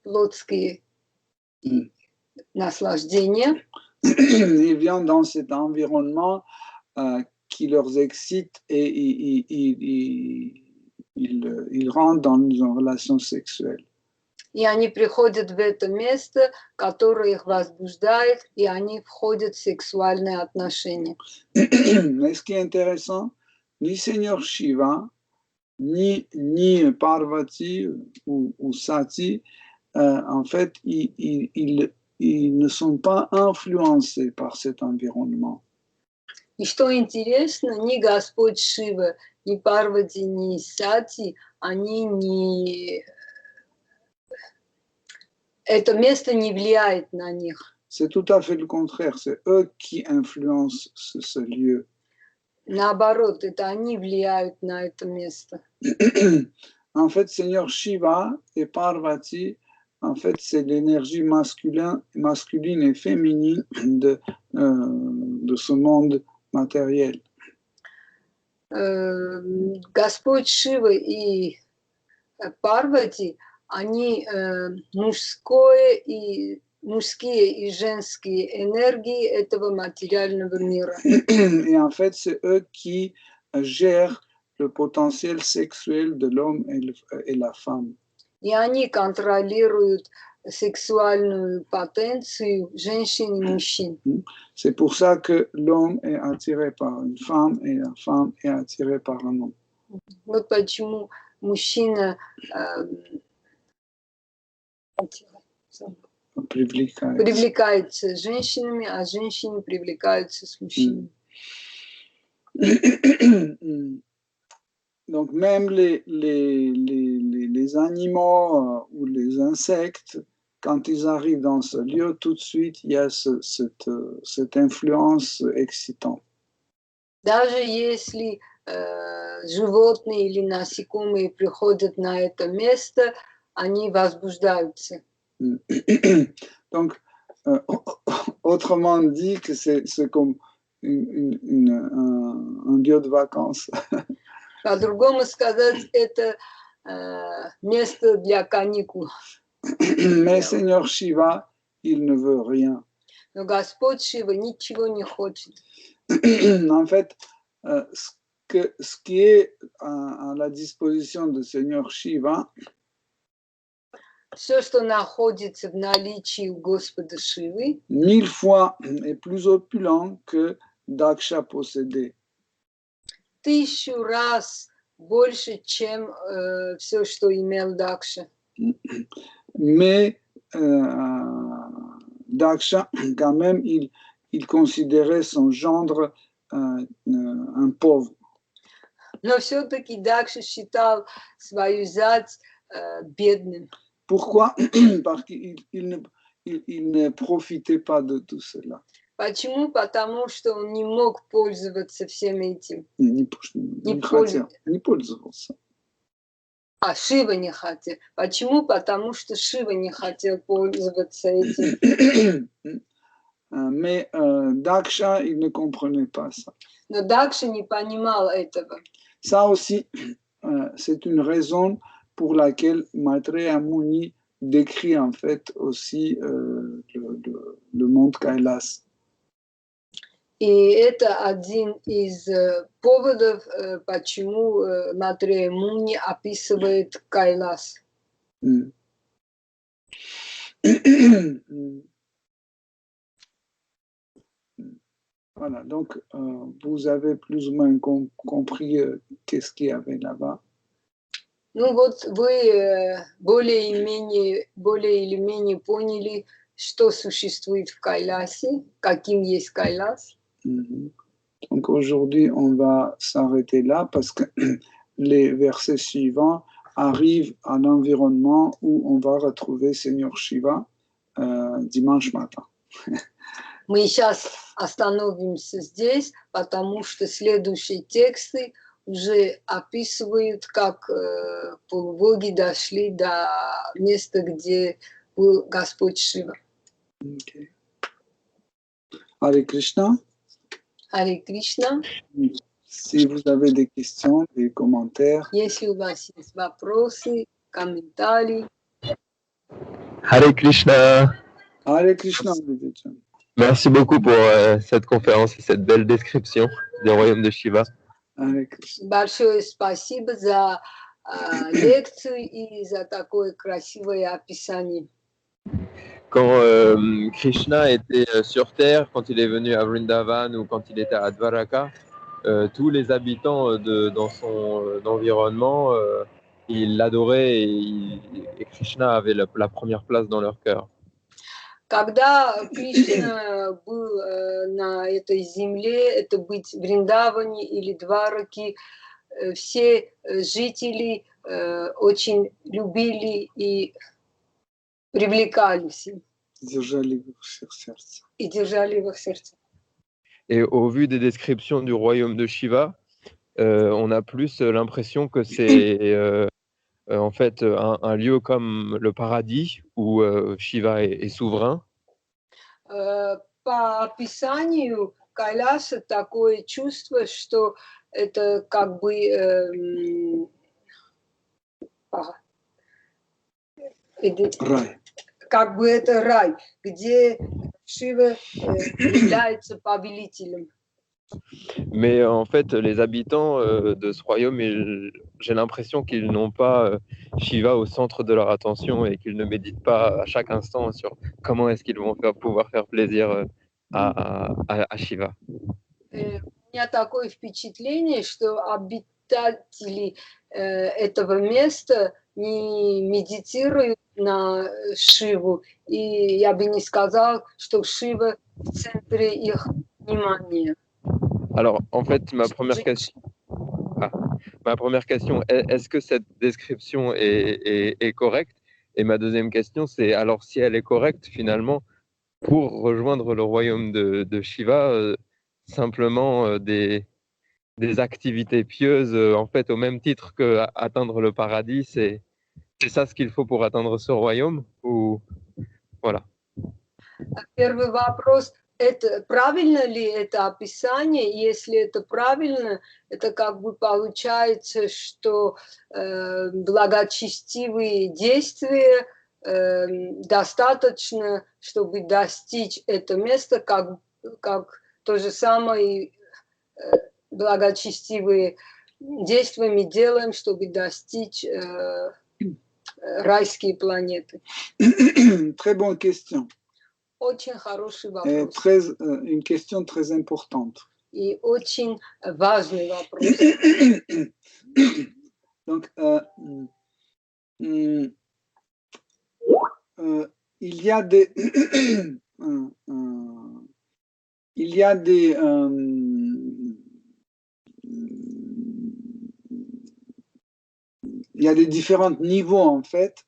плотские наслаждения, ils viennent dans cet environnement qui leur excite et ils rentrent dans une relation sexuelle. И они приходят в это место, которое их возбуждает, и они входят в сексуальные отношения. Mais ce qui est intéressant, ni Seigneur Shiva, ni Parvati ou Sati, en fait, ils ne sont pas influencés par cet environnement. И что интересно, ни Господь Шива, ни Парвати, ни Сати, они не... Это место не влияет на них. C'est tout à fait le contraire, c'est eux qui influencent ce lieu. Наоборот, это они влияют на это место. En fait, Seigneur Shiva et Parvati, en fait, c'est l'énergie masculine et féminine de ce monde matériel. Господь Шива и Парвати, они мужские и женские энергии этого материального мира. Et en fait, c'est eux qui gèrent le potentiel sexuel de l'homme et la femme. И они контролируют сексуальную потенцию женщин и мужчин. C'est pour ça que l'homme est attiré par une femme et la femme est attirée par un homme. Вот почему мужчина привлекается женщинами, а женщины привлекаются с мужчинами. Donc même les animaux ou les insectes, quand ils arrivent dans ce lieu, tout de suite, il y a cette influence excitante. Даже если животные или насекомые приходят на это место, они возбуждаются. Donc, autrement dit, que c'est comme un lieu de vacances. По-другому сказать, это место для каникул. Mais Seigneur Shiva, il ne veut rien. Но Господь Шива ничего не хочет. En fait, ce qui est à la disposition de Seigneur Shiva, все, что находится в наличии у Господа Шивы, 1000 fois est plus opulent que Daksha possédait. 1000 раз больше, чем все, что имел Дакша. Mais Daksha, quand même, il considérait son gendre un pauvre. Но все-таки Дакша считал свою зять бедным. Pourquoi? Parce qu'il ne profitait pas de tout cela. Почему? Потому что он не мог пользоваться всем этим. Не пользовался. А Шива не хотел. Почему? Потому что Шива не хотел пользоваться этим. Mais Daksha, il ne comprenait pas ça. Но Дакша не понимал этого. Ça aussi, c'est une raison pour laquelle Maitreya Muni décrit en fait aussi le monde Kailas. И это один из поводов, почему Матрея Муни описывает Кайлас. Mm. Voilà, donc vous avez plus ou moins compris qu'est-ce qu'il y avait là-bas. Ну вот вы более или менее поняли, что существует в Кайласе, каким есть Кайлас. Mm-hmm. Donc aujourd'hui, on va s'arrêter là parce que les versets suivants arrivent à l'environnement où on va retrouver Seigneur Shiva dimanche matin. Мы сейчас остановимся здесь, потому что следующие тексты уже описывают, как полубоги дошли до места, где был Господь Шива. Okay. Hare Krishna. Харе Кришна. Si vous avez des questions, des commentaires. Если у вас есть вопросы, комментарии. Hare Krishna. Hare Krishna. Merci beaucoup pour cette conférence et cette belle description du royaume de Shiva. Hare Krishna. Большое спасибо за лекцию и за такое красивое описание. Quand Krishna était sur Terre, quand il est venu à Vrindavan ou quand il était à Dvaraka, tous les habitants dans son environnement, ils l'adoraient et Krishna avait la première place dans leur cœur. Когда Кришна был на этой земле, это быть в Вриндаване или Двараке, все жители очень любили и привлекались Держали в их сердце. и держали в их сердце. Et au vu des descriptions du royaume de Shiva, on a plus l'impression que c'est en fait un lieu comme le paradis où Shiva est souverain. По описанию Кайласа такое чувство, что это как бы Рай. Как бы это рай, где Шива является повелителем. Mais en fait, les habitants de ce royaume, j'ai l'impression qu'ils n'ont pas Shiva au centre de leur attention et qu'ils ne méditent pas à chaque instant sur comment est-ce qu'ils vont pouvoir faire plaisir à Shiva. У меня такое впечатление, что обитатели этого места не медитируют на Шиву, и я бы не сказал, что Шива в центре их внимания. Alors, en fait, ma première question, est-ce que cette description est correcte? Et ma deuxième question, c'est alors si elle est correcte, finalement, pour rejoindre le royaume de Shiva, simplement des activités pieuses, en fait, au même titre qu'atteindre le paradis, c'est ça ce qu'il faut pour atteindre ce royaume? Ou voilà. Первый вопрос. Это правильно ли это описание? Если это правильно, это как бы получается, что благочестивые действия достаточно, чтобы достичь это место, как то же самое благочестивые действия мы делаем, чтобы достичь райские планеты. Très bonne question. Очень хороший вопрос. Une question très importante. И очень важный вопрос. Donc, il y a des différents niveaux en fait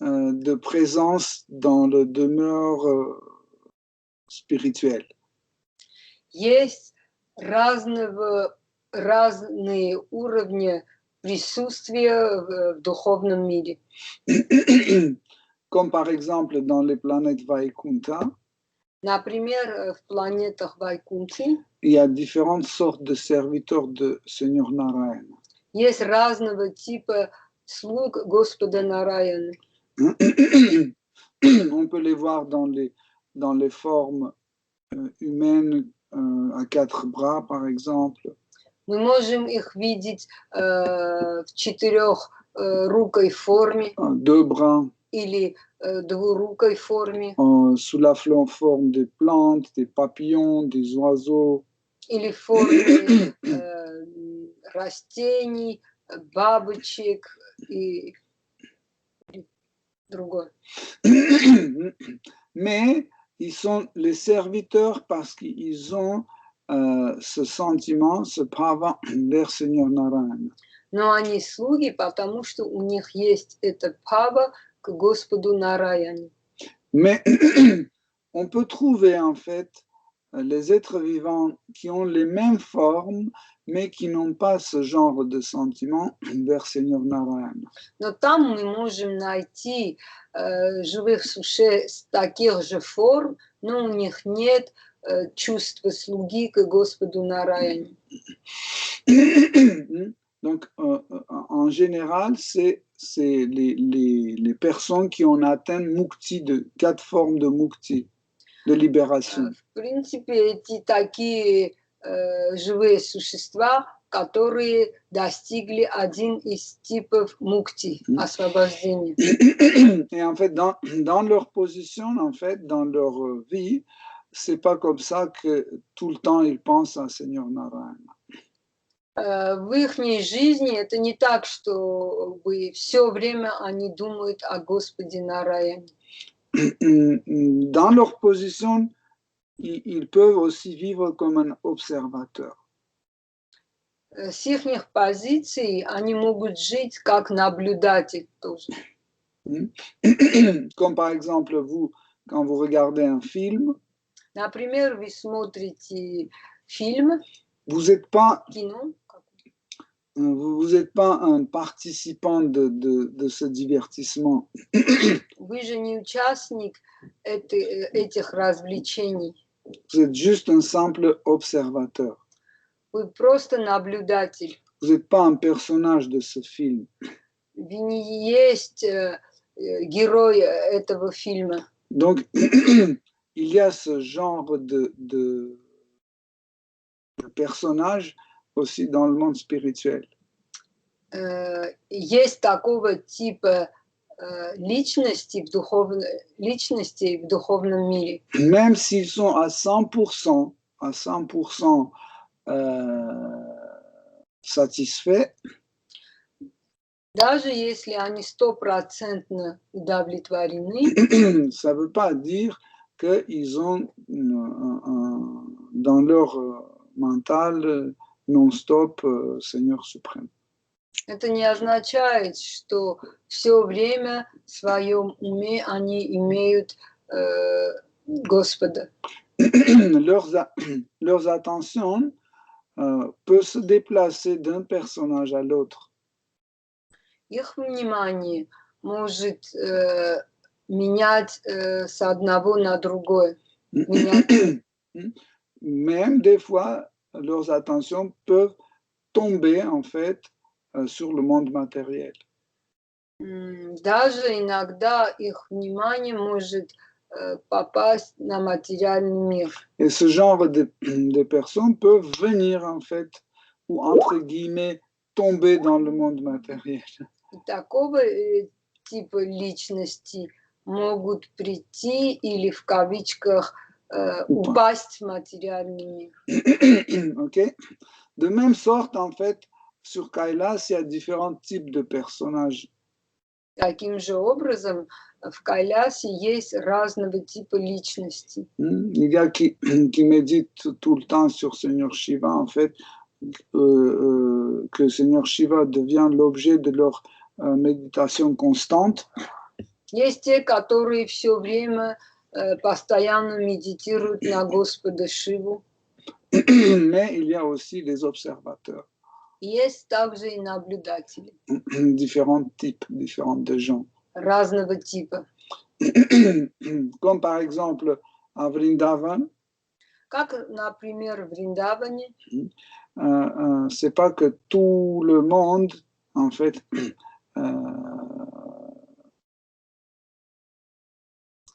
de présence dans le demeure spirituelle. Есть разные уровни присутствия в духовном мире. Comme par exemple dans les planètes Vaikunta. Например, в планетах Вайкунти il y a différentes sortes de serviteurs de Seigneur Narayana. Есть разного типа слуг Господа Нараяны. On peut les voir dans les formes humaines à 4 bras, par exemple. Мы можем их видеть в четырехрукой форме 2 bras, или двурукой форме, sous la forme des plantes, des papillons, des oiseaux. или в форме растений, бабочек и другое. Mais ils sont les serviteurs parce qu'ils ont ce sentiment, ce bhava vers Seigneur Narayana. Но они слуги, потому что у них есть это бхава к Господу Нараяне. Mais on peut trouver en fait les êtres vivants qui ont les mêmes formes, mais qui n'ont pas ce genre de sentiment vers Seigneur Narayana. Но там мы можем найти живых существ с таких же форм, но у них нет чувства слуги к Господу Нараяне. Donc, en général, c'est les personnes qui ont atteint mukti, de 4 formes de mukti, de libération. В принципе, эти такие живые существа, которые достигли один из типов мукти, освобождения. Et en fait, dans leur position, en fait, dans leur vie, c'est pas comme ça que tout le temps ils pensent à Seigneur Narayana. В их жизни это не так, что все время они думают о Господе Нараяне. Dans leur position, ils peuvent aussi vivre comme un observateur. С их позиций они могут жить как наблюдатель тоже. Comme par exemple, vous, quand vous regardez un film, Например, вы смотрите фильм, vous n'êtes pas, кино, vous êtes pas un participant de ce divertissement. вы же не участник этих развлечений. Vous êtes juste un simple observateur. Вы просто наблюдатель. Vous n'êtes pas un personnage de ce film. Вы не есть герой этого фильма. Donc, il y a ce genre de personnage aussi dans le monde spirituel. Есть такого типа личности в духовном мире. Même s'ils sont à 100% satisfaits, Даже если они 100% удовлетворены, ça ne veut pas dire qu'ils ont dans leur mental non-stop Seigneur suprême. это не означает, что все время в своем уме они имеют Господа. Leurs attentions peuvent se déplacer d'un personnage à l'autre. Их внимание может менять с одного на другое. Même des fois, leurs attentions peuvent tomber en fait sur le monde matériel. Даже иногда их внимание может попасть на материальный мир. Et ce genre de personnes peuvent venir en fait, ou entre guillemets, tomber dans le monde matériel. И такого типа личности могут прийти или в кавычках упасть в материальный мир. Okay? De même sorte, en fait, sur Kailas, il y a différents types de personnages. Таким же образом, в Кайлясе есть разного типа личности. Les gars qui méditent tout le temps sur Seigneur Shiva, en fait, que Seigneur Shiva devient l'objet de leur méditation constante. Есть те, которые все время постоянно медитируют на Господа Шиву. Mais il y a aussi des observateurs. Есть также и наблюдатели. Différents types, différents de gens. Разного типа. Comme par exemple à Vrindavan. Как, например, в Вриндаване. C'est pas que tout le monde, en fait,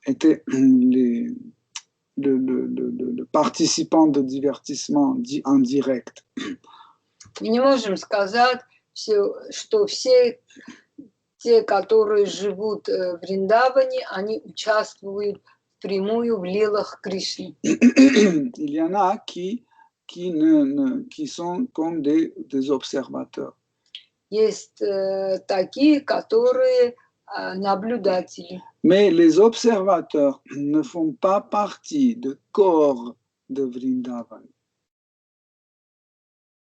étaient le participant de divertissement en direct. Мы не можем сказать, что все те, которые живут в Вриндаване, они участвуют впрямую в лилах Кришны. Il y en a qui sont comme des observateurs. Есть такие, которые наблюдатели. Mais les observateurs ne font pas partie du corps de Vrindavan.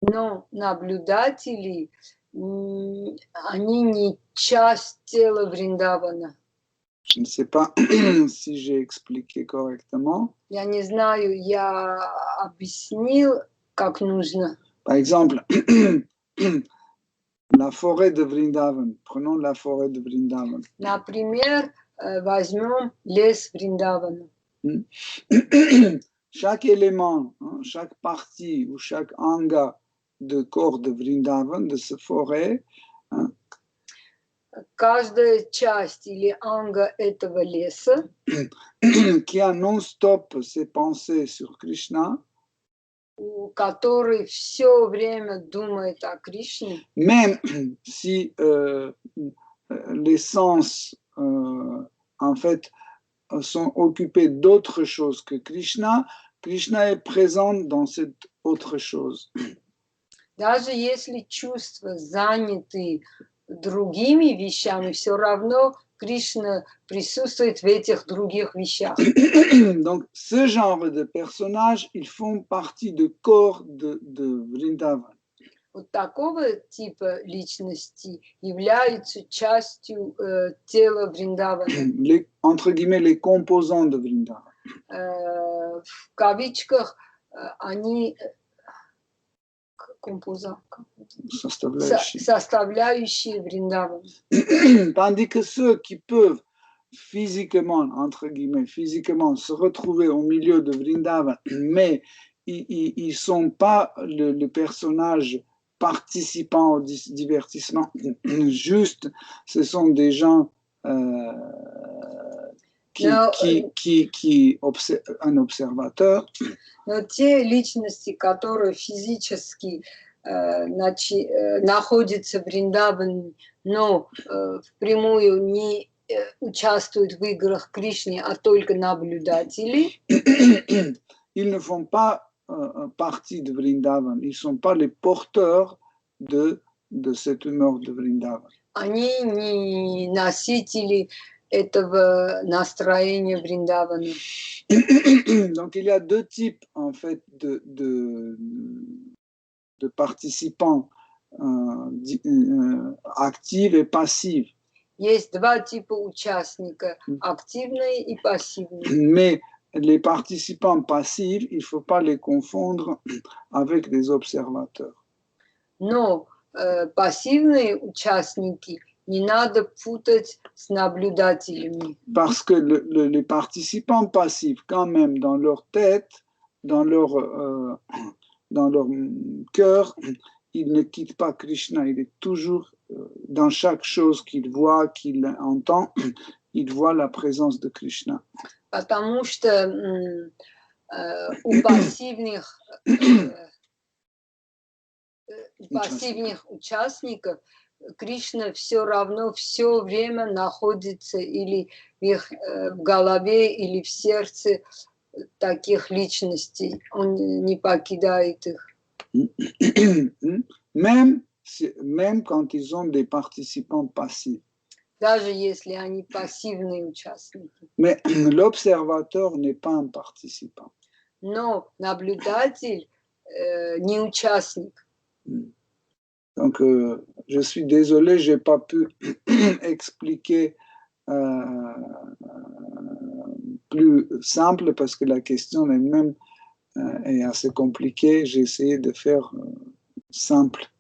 Но наблюдатели, они не часть тела Вриндавана. Je ne sais pas si j'ai expliqué correctement. Я не знаю, я объяснил, как нужно. Par exemple, la forêt de Vrindavan. Prenons la forêt de Vrindavan. Например, возьмем лес Вриндавана. Chaque élément, chaque partie ou chaque anga de corps de Vrindavan, de cette forêt, Каждая часть или анга этого леса, qui a non-stop ses pensées sur Krishna, который все время думает о Кришне, même si les sens, en fait, sont occupés d'autre chose que Krishna, Krishna est présent dans cette autre chose. даже если чувства заняты другими вещами, все равно Кришна присутствует в этих других вещах. Donc, ce genre de personnages, ils font partie du corps de Vrindavan. Вот такого типа личности являются частью тела Вриндавана. Entre guillemets, les composants de Vrindavan. В кавичках они составляющие Вриндавана. Tandis que ceux qui peuvent physiquement, entre guillemets, physiquement se retrouver au milieu de Vrindavan, mais ils ne sont pas le personnage participant au divertissement, juste, ce sont des gens un observateur. Но те личности, которые физически находятся в Вриндаване, но впрямую не участвуют в играх Кришны, а только наблюдатели, ils ne font pas partie de Vrindavan, ils ne sont pas les porteurs de cette humeur de Vrindavan. Они не носители этого настроения Вриндавана. Donc il y a deux types en fait de participants actifs et passifs. Есть два типа участника, активные и пассивные. Mais les participants passifs, il ne faut pas les confondre avec les observateurs. Но пассивные участники не надо путать с наблюдателями. Parce que les participants passifs, quand même, dans leur tête, dans leur cœur, ils ne quittent pas Krishna. Il est toujours dans chaque chose qu'il voit, qu'il entend, il voit la présence de Krishna. Потому что у пассивных участников Кришна все равно все время находится или в их в голове, или в сердце таких личностей. Он не покидает их. Même quand ils ont des participants passifs. Даже если они пассивные участники. Mais l'observateur n'est pas un participant. Но наблюдатель не участник. Donc, je suis désolé, je n'ai pas pu expliquer plus simple parce que la question elle-même est assez compliquée. J'ai essayé de faire simple.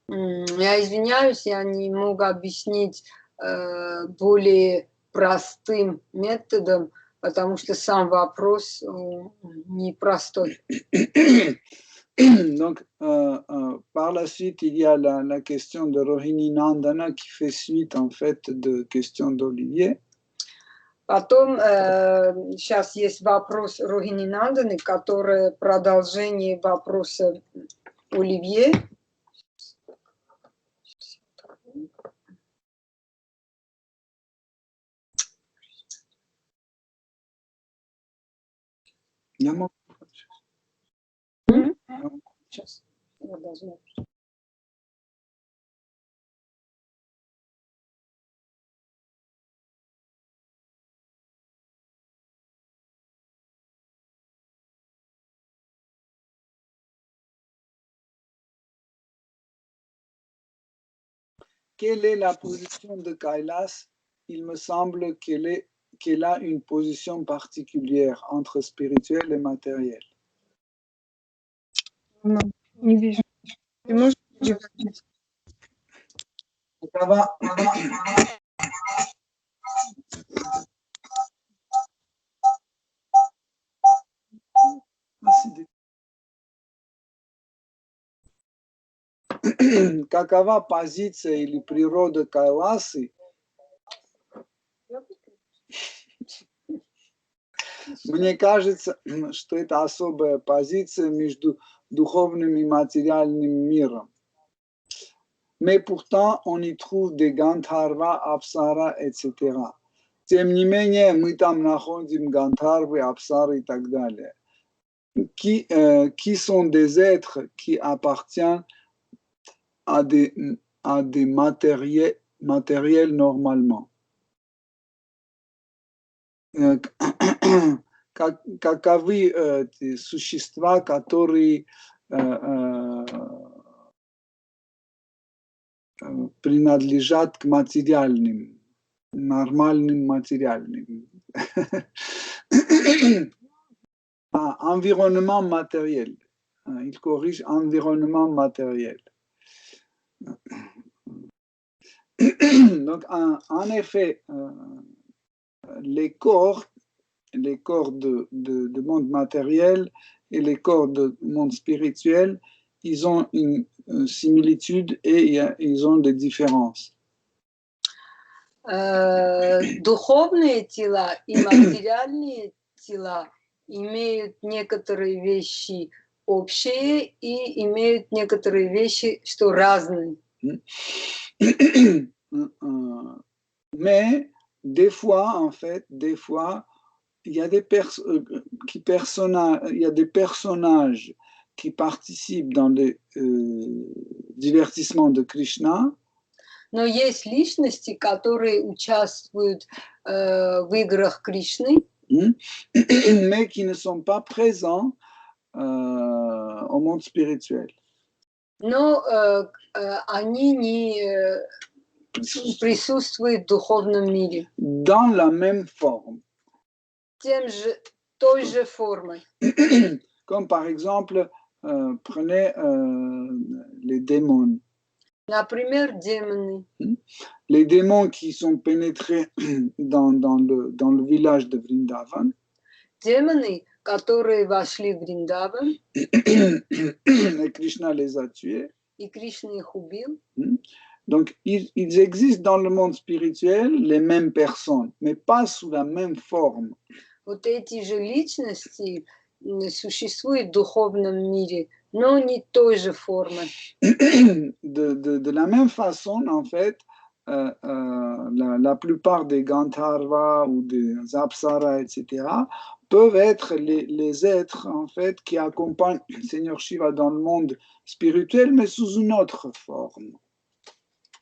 Я извиняюсь, я не могу объяснить более простым методом, потому что сам вопрос непростой. Donc, par la suite, il y a la question de Rohini Nandana qui fait suite en fait de question d'Olivier. Потом сейчас есть вопрос Рогини Нанданы, который продолжение вопроса Оливье. Я могу. Сейчас я должна. Quelle est la position de Kailas? Il me semble qu'elle a une position particulière entre spirituel et matériel. Не вижу. Ты можешь? Ça va. Какова позиция или природа Кайласы? Мне кажется, что это особая позиция между духовным и материальным миром. Mais pourtant, on y trouve des Gandharva, Apsara, etc. Тем не менее, мы там находим Гандхарвы, Апсары и так далее, qui sont des êtres qui appartiennent à des matériels normalement. Каковы существа, которые принадлежат к материальным, нормальным материальным. Environnement matériel. Il corrige environnement matériel. Donc, en effet, les corps de monde matériel et les corps de monde spirituel, ils ont une similitude et ils ont des différences. Духовные тела и материальные тела имеют некоторые вещи общие и имеют некоторые вещи, что разные. Mais des fois, en fait, il y a des personnages qui participent dans les divertissements de Krishna. Но есть личности, которые участвуют в играх Кришны, mais qui ne sont pas présents au monde spirituel. но они не присутствуют в духовном мире. Dans la même forme. Той же формой. Comme par exemple, prenez les démons. Например, демоны. Les démons qui sont pénétrés dans le village de Vrindavan. Демоны, которые вошли в Вриндаван. Et Krishna les a tués. И Кришна их убил. Donc, ils existent dans le monde spirituel, les mêmes personnes, mais pas sous la même forme. Вот эти же личности существуют в духовном мире, но не той же формы. De la même façon, en fait, la plupart des Gandharva ou des Apsara, etc., peuvent être les êtres, en fait, qui accompagnent le Seigneur Shiva dans le monde spirituel, mais sous une autre forme.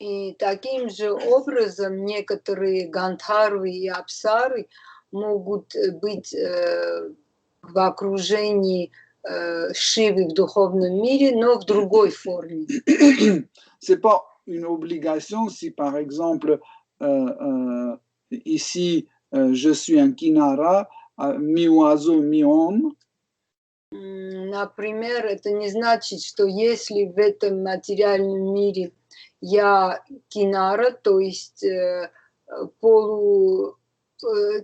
И таким же образом некоторые Гандхарвы и Апсары могут быть в окружении Шивы в духовном мире, но в другой форме. C'est pas une obligation si, par exemple, ici, je suis un Kinara, mi-oiseau, mi-homme. Например, это не значит, что если в этом материальном мире я кинара, то есть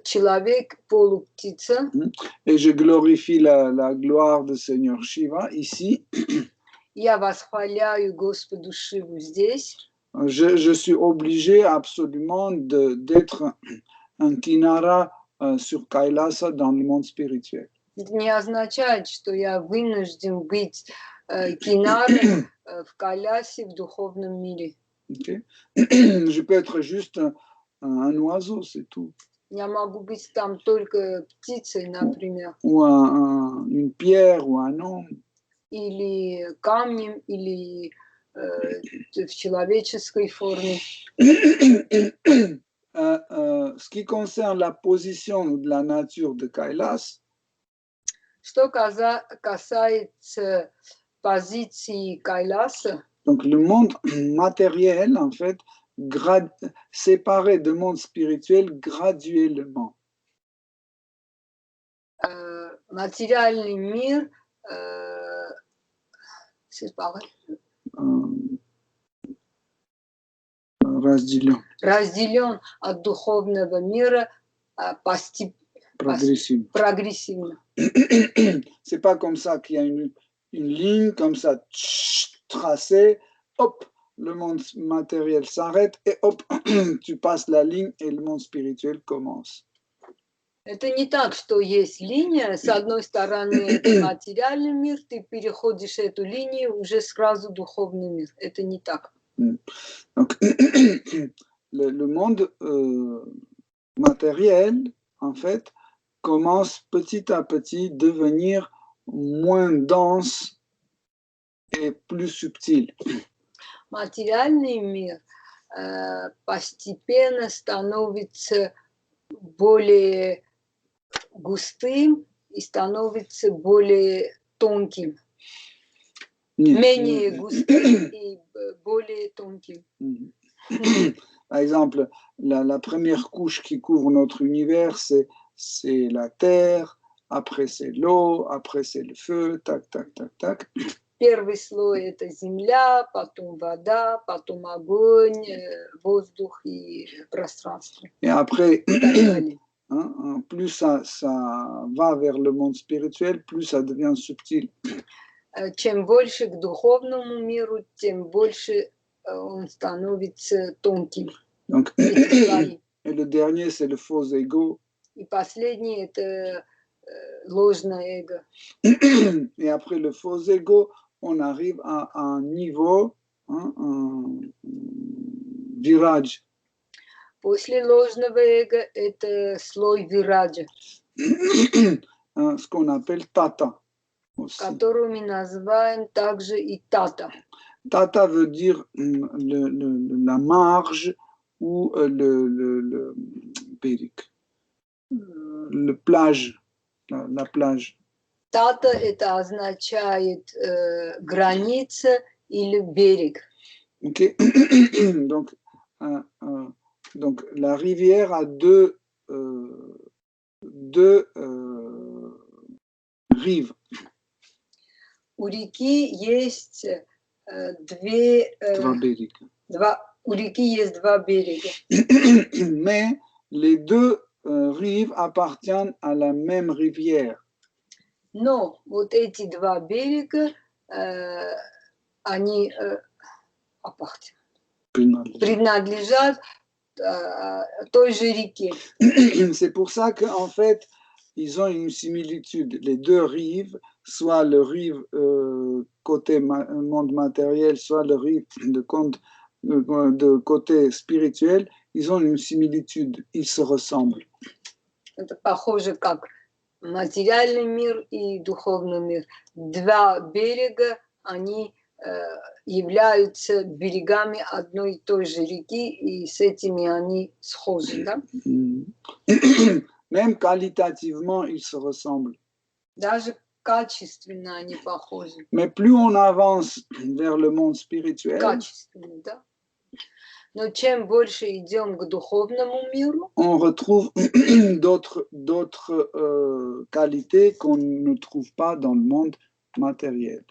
человек, полуптица. Et je glorifie la gloire de Seigneur Shiva ici. Я восхваляю Господу Шиву здесь. Je suis obligé absolument d'être un kinara sur Kailasa dans le monde spirituel. Это не означает, что я вынужден быть кинаром в Кайлясе, в духовном мире. Okay? Je peux être juste un oiseau, c'est tout. Я могу быть там только птицей, например, Ou une pierre, ou un homme. или камнем, или в человеческой форме. Ce qui concerne la position de la nature de Kailas, Что касается позиции Кайласа, donc le monde matériel, en fait, séparé du monde spirituel graduellement. материальный мир разделен от духовного мира прогрессивно. C'est pas comme ça qu'il y a une ligne comme ça tracée, hop, le monde matériel s'arrête et hop, tu passes la ligne et le monde spirituel commence. Это не так, что есть линия, с одной стороны это материальный мир, ты переходишь эту линию, уже сразу духовный мир. Это не так. Donc, le monde matériel, en fait, commence petit à petit devenir moins dense et plus subtil. Материальный мир постепенно становится более густым и становится более тонким. Менее густым и более тонким. Par exemple, la première couche qui couvre notre univers, c'est la terre, après c'est l'eau, après c'est le feu, tac, tac, tac, tac. Первый слой – это земля, потом вода, потом огонь, воздух и пространство. Et après, plus ça va vers le monde spirituel, plus ça devient subtil. Чем больше к духовному миру, тем больше он становится тонким. Donc, et le dernier, c'est le faux ego. И последний – это ложное эго. Et après le faux ego, on arrive à un niveau, un virage. После ложного эго – это слой вираджа, Ce qu'on appelle tata. который мы называем также и тата. Tata veut dire la marge ou le plage, la plage. Тата – это означает граница или берег. Okay. Donc, la rivière a deux rives. У реки есть у реки есть два берега. Mais les deux rives appartiennent à la même rivière. Но вот эти два берега, они принадлежат той же реке. C'est pour ça qu'en fait, ils ont une similitude. Les deux rives, soit le rive côté monde matériel, soit le rive de côté spirituel, ils ont une similitude, ils se ressemblent. Это похоже как материальный мир и духовный мир. Два берега, они являются берегами одной и той же реки, и с этими они схожи, да? Même qualitativement, ils se ressemblent. Даже качественно они похожи. Mais plus on avance vers le monde spirituel, качественно, да? Но чем больше идем к духовному миру, on retrouve d'autres qualités qu'on ne trouve pas dans le monde matériel.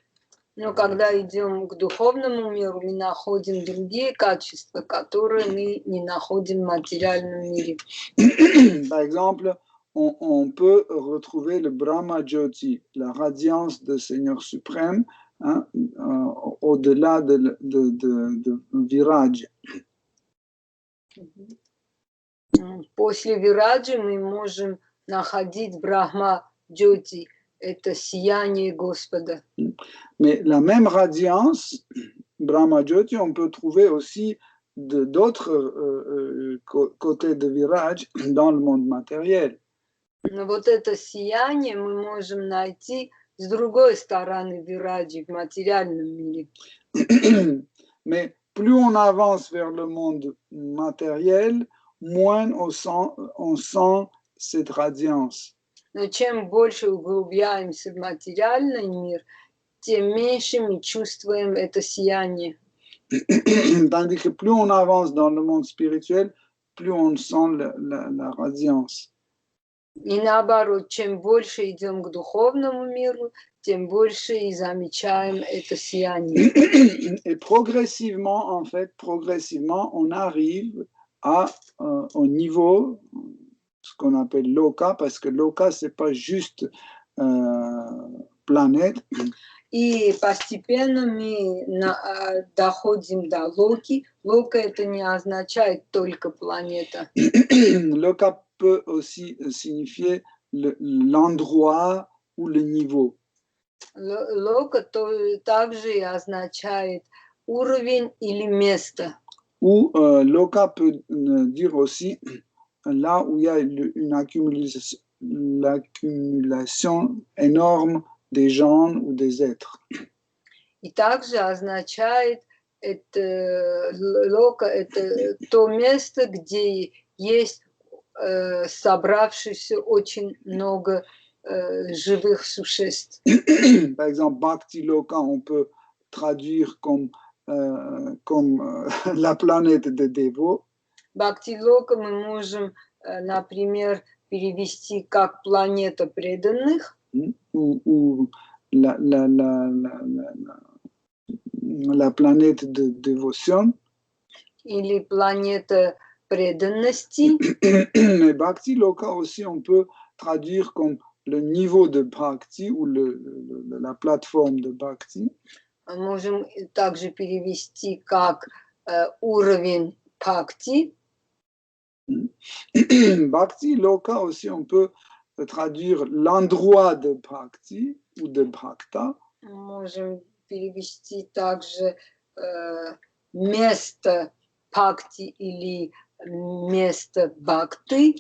но когда idем к духовному миру, мы находим другие качества, которые мы не находим в материальном мире. Par exemple, on peut retrouver le Brahma Jyoti, la radiance du Seigneur suprême, au-delà de Viraj. После вираджи мы можем находить Брахма Джоти, это сияние Господа. Mais la même radiance, Brahma Jyoti, on peut trouver aussi d'autres côtés de virage dans le monde matériel. Но вот это сияние мы можем найти с другой стороны вираджи, в материальном мире. Mais plus on avance vers le monde matériel, moins on sent cette radiance. Но чем больше углубляемся в материальный мир, тем меньше мы чувствуем это сияние. Tandis que plus on avance dans le monde spirituel, plus on sent la radiance. И наоборот, чем больше идем к духовному миру, тем больше и замечаем это сияние. Et progressivement, en fait, on arrive au niveau, ce qu'on appelle Loka, parce que Loka, c'est pas juste planète. И постепенно мы доходим до Локи. Лока это не означает только планета. Loka peut aussi signifier l'endroit ou le niveau. Лока также и означает уровень или место. Ou Loka peut dire aussi là où il y a une accumulation énorme des gens ou des êtres. И также означает это Лока это то место, где есть собравшихся очень много живых существ. Par exemple, Bhakti Loka, on peut traduire comme la planète des dévots. Бхакти Лока мы можем, например, перевести как планета преданных. Ou la planète de dévotion. Или планета преданности. Mais Bhakti Loka aussi, on peut traduire comme le niveau de Bhakti ou la plateforme de Bhakti. Можем также перевести как уровень Бхакти. Bhakti Loka aussi, on peut traduire l'endroit de Bhakti ou de Bhakta. Можем перевести также место Бхакти или место Бхакти.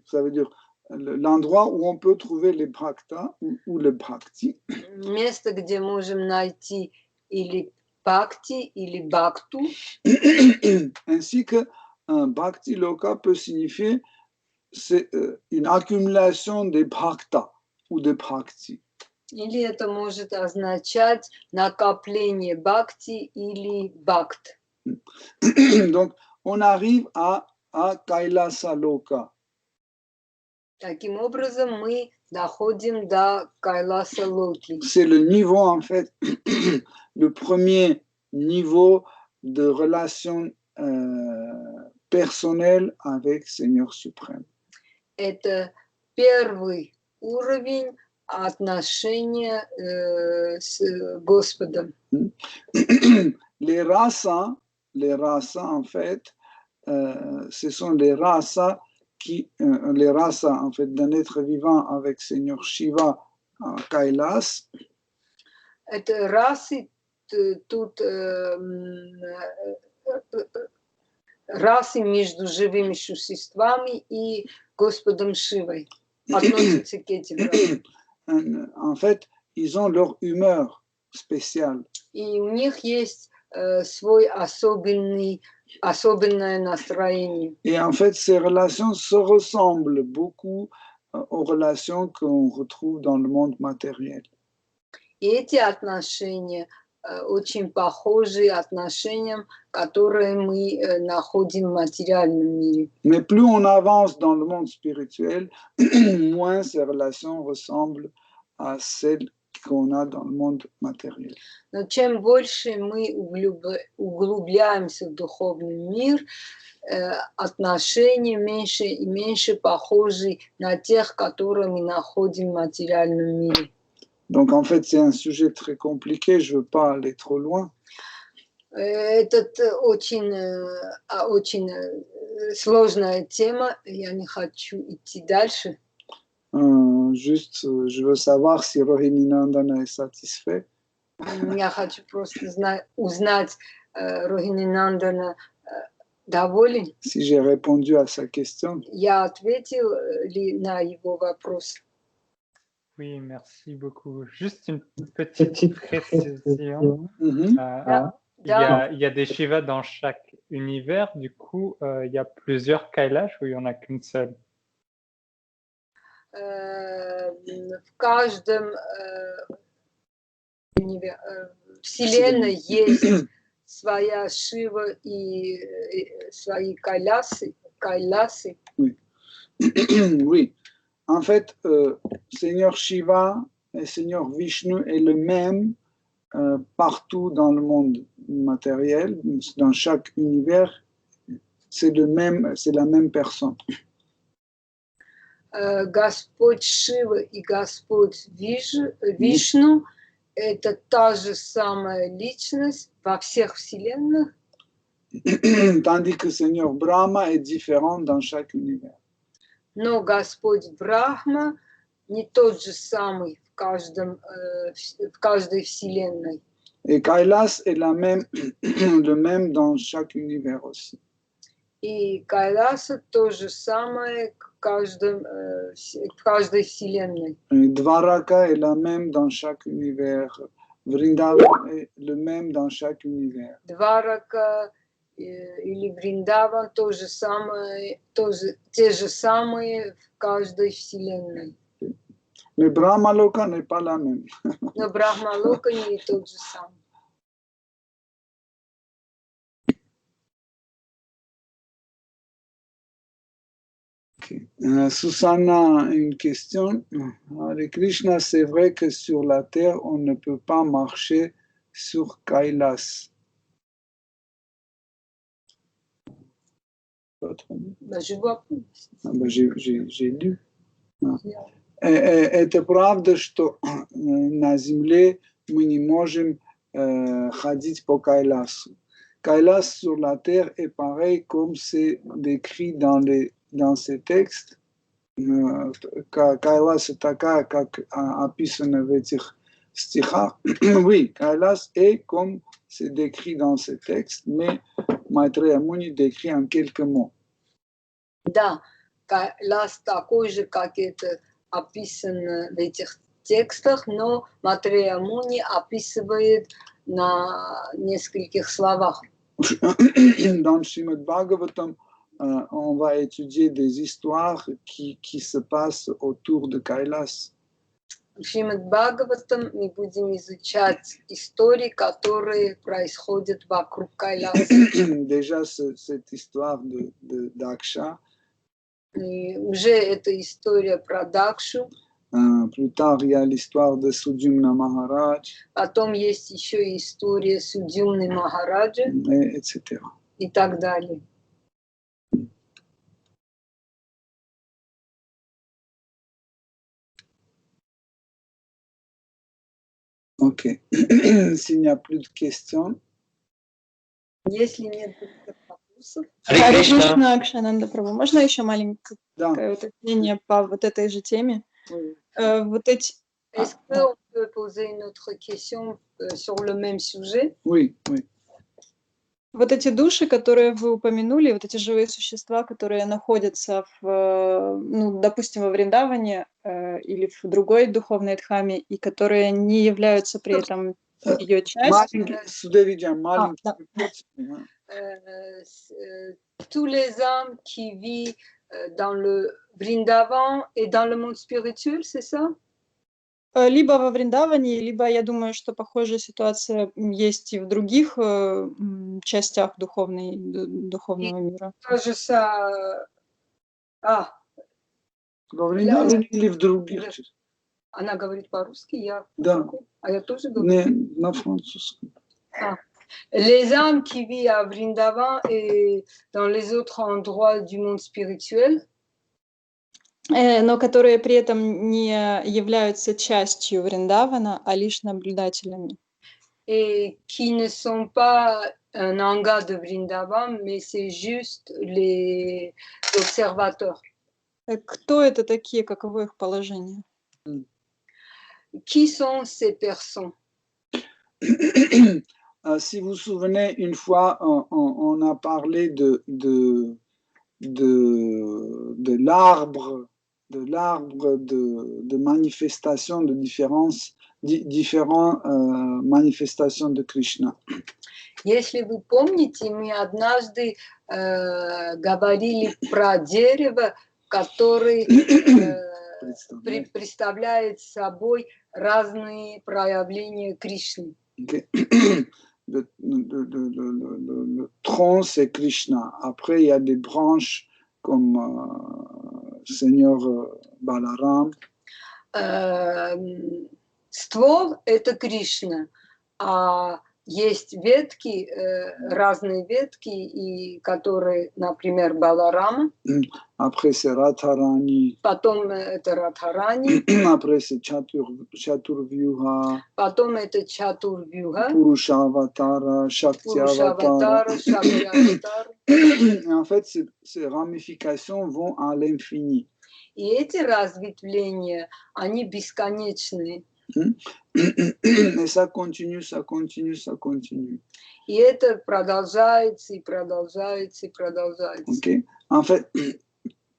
Ça veut dire l'endroit où on peut trouver les Bhakta ou le Bhakti. Место, где можем найти или Бхакти, или Бхакту. Ainsi que Bhakti Loka peut signifier une accumulation des Bhakta ou de Bhakti. Или это может означать накопление Бхакти или Бхакт. Donc, on arrive à Kailasa Loka. Таким образом, мы доходим до Кайласа Локи. C'est le niveau, en fait, le premier niveau de relation personnelle avec Seigneur suprême. Это первый уровень отношения с Господом. Les rasas, en fait, ce sont les rasas en fait, d'un être vivant avec Seigneur Shiva à Kailas. Это расы, тут расы между живыми существами и Господом Шивой относятся к этим расам. En fait, ils ont leur humeur spéciale. И у них есть свой особенное настроение. Et en fait, ces relations se ressemblent beaucoup aux relations qu'on retrouve dans le monde matériel. И эти отношения очень похожи отношениям, которые мы находим в материальном мире. Mais plus on avance dans le monde spirituel, moins ces relations ressemblent à celles qu'on a dans le monde matériel. Но чем больше мы углубляемся в духовный мир, отношения меньше и меньше похожи на тех, которые мы находим в материальном мире. Donc en fait, c'est un sujet très compliqué, je ne veux pas aller trop loin. Этот очень сложная тема, я не хочу идти дальше. Juste, je veux savoir si Rohini Nandana est satisfait. Я хочу просто узнать, Рохини Нандана доволен. Si j'ai répondu à sa question. Я ответил ли на его вопрос? Oui, merci beaucoup. Juste une petite précision. Il y a des Shivas dans chaque univers, du coup, il y a plusieurs Kailash ou il n'y en a qu'une seule? В каждом вселенной есть своя Шива и свои Кайласы. Oui. Oui. En fait, Seigneur Shiva et Seigneur Vishnu est le même partout dans le monde matériel, dans chaque univers, c'est la même personne. Господь Шива и Господь Вишну – это та же самая личность во всех вселенных. Tandis que Seigneur Brahma est différent dans chaque univers. Но Господь Брахма не тот же самый в каждой вселенной. Et Kailas est le même dans chaque univers aussi. И Кайласа то же самое в каждой вселенной. Et Dvaraka est la même dans chaque univers. Vrindavan est le même dans chaque univers. Дварака или Вриндаван то же самое, те же самые в каждой вселенной. Mais Brahmaloka n'est pas la même. Но Брахмалока не тот же самый. Okay. Susanna, une question. Hare Krishna, c'est vrai que sur la terre, on ne peut pas marcher sur Kailas. Je vois plus. J'ai lu. Это правда, что на земле мы не можем ходить по Кайласу. Kailas sur la terre est pareil comme c'est décrit dans ces textes. Kailas такая, как описано в этих стихах. Oui, Kailas est comme c'est décrit dans ces textes, mais Maitreya Muni décrit en quelques mots. Да, Кайлас такой же, как это описано в этих текстах, но Матрея Муни описывает на нескольких словах. Dans le Srimad Bhagavatam, on va étudier des histoires qui se passent autour de Kailas. В Шримад Бхагаватам мы будем изучать истории, которые происходят вокруг Кайласа. Déjà, cette histoire de Daksha. И уже эта история про Дакшу. Plus tard, il y a l'histoire de Sudyumna Maharaj. Потом есть еще и история Судьюмны Махараджа. Etc. И так далее. Ok. S'il n'y a plus de questions. Если нет вопросов. Харе Кришна, Акшананда Прабху. Можно еще маленькое уточнение по вот этой же теме? Вот эти... Est-ce qu'on peut poser une autre question sur le même sujet? Oui, oui. Вот эти души, которые вы упомянули, вот эти живые существа, которые находятся ну, допустим, во Вриндаване или в другой духовной дхаме, и которые не являются при этом ее частью. Tous les âmes qui vivent dans le Vrindavan et dans le monde spirituel, c'est ça? Либо во Вриндаване, либо, я думаю, что похожая ситуация есть и в других частях духовного мира. Тоже Во Вриндаване или в других? Она говорит по-русски, я... Да. А я тоже говорю? На французском. Les âmes qui vivent à Vrindavan et dans les autres endroits du monde spirituel, но которые при этом не являются частью Вриндавана, а лишь наблюдателями. Et qui ne sont pas un anga de Vrindavan, mais c'est juste les observateurs. Кто это такие, каково их положение? Qui sont ces personnes? Si vous vous souvenez, une fois, on a parlé de l'arbre, de manifestations, de différentes manifestations de Krishna. Если вы помните, мы однажды говорили про дерево, которое представляет собой разные проявления Кришны. Okay. Le tronc, c'est Krishna. Après, il y a des branches comme Seigneur Balaram. Ствол – это Кришна, а есть ветки, разные ветки, и которые, например, Баларама. Après, c'est Radharani. Потом это Радхарани. Après, c'est Chaturvyuha. Потом это Чатурвьюха. Purushavatara, Shaktyavatara. En fait, ces ramifications vont à l'infini. И эти разветвления, они бесконечные. Et ça continue, ça continue, ça continue. И это продолжается, и продолжается, и продолжается. Okay. En fait,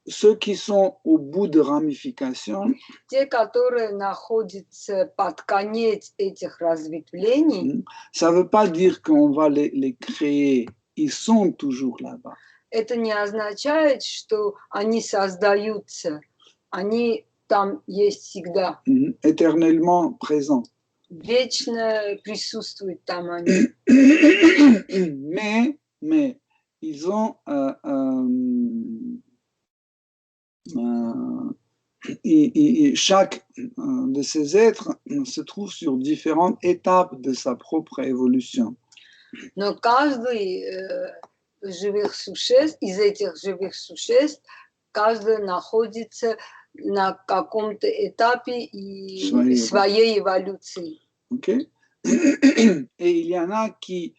ceux qui sont au bout de ramification, те, которые находятся под конец этих разветвлений, ça ne veut pas dire qu'on va les créer, ils sont toujours là-bas. Это не означает, что они создаются, они там есть всегда. Éternellement présents. Вечно присутствуют там они. Mais ils ont chaque de ces êtres se trouve sur différentes étapes de sa propre évolution. Но каждый живых существ, из этих живых существ, каждый находится на каком-то этапе и своей эволюции. Okay. Et il y en a qui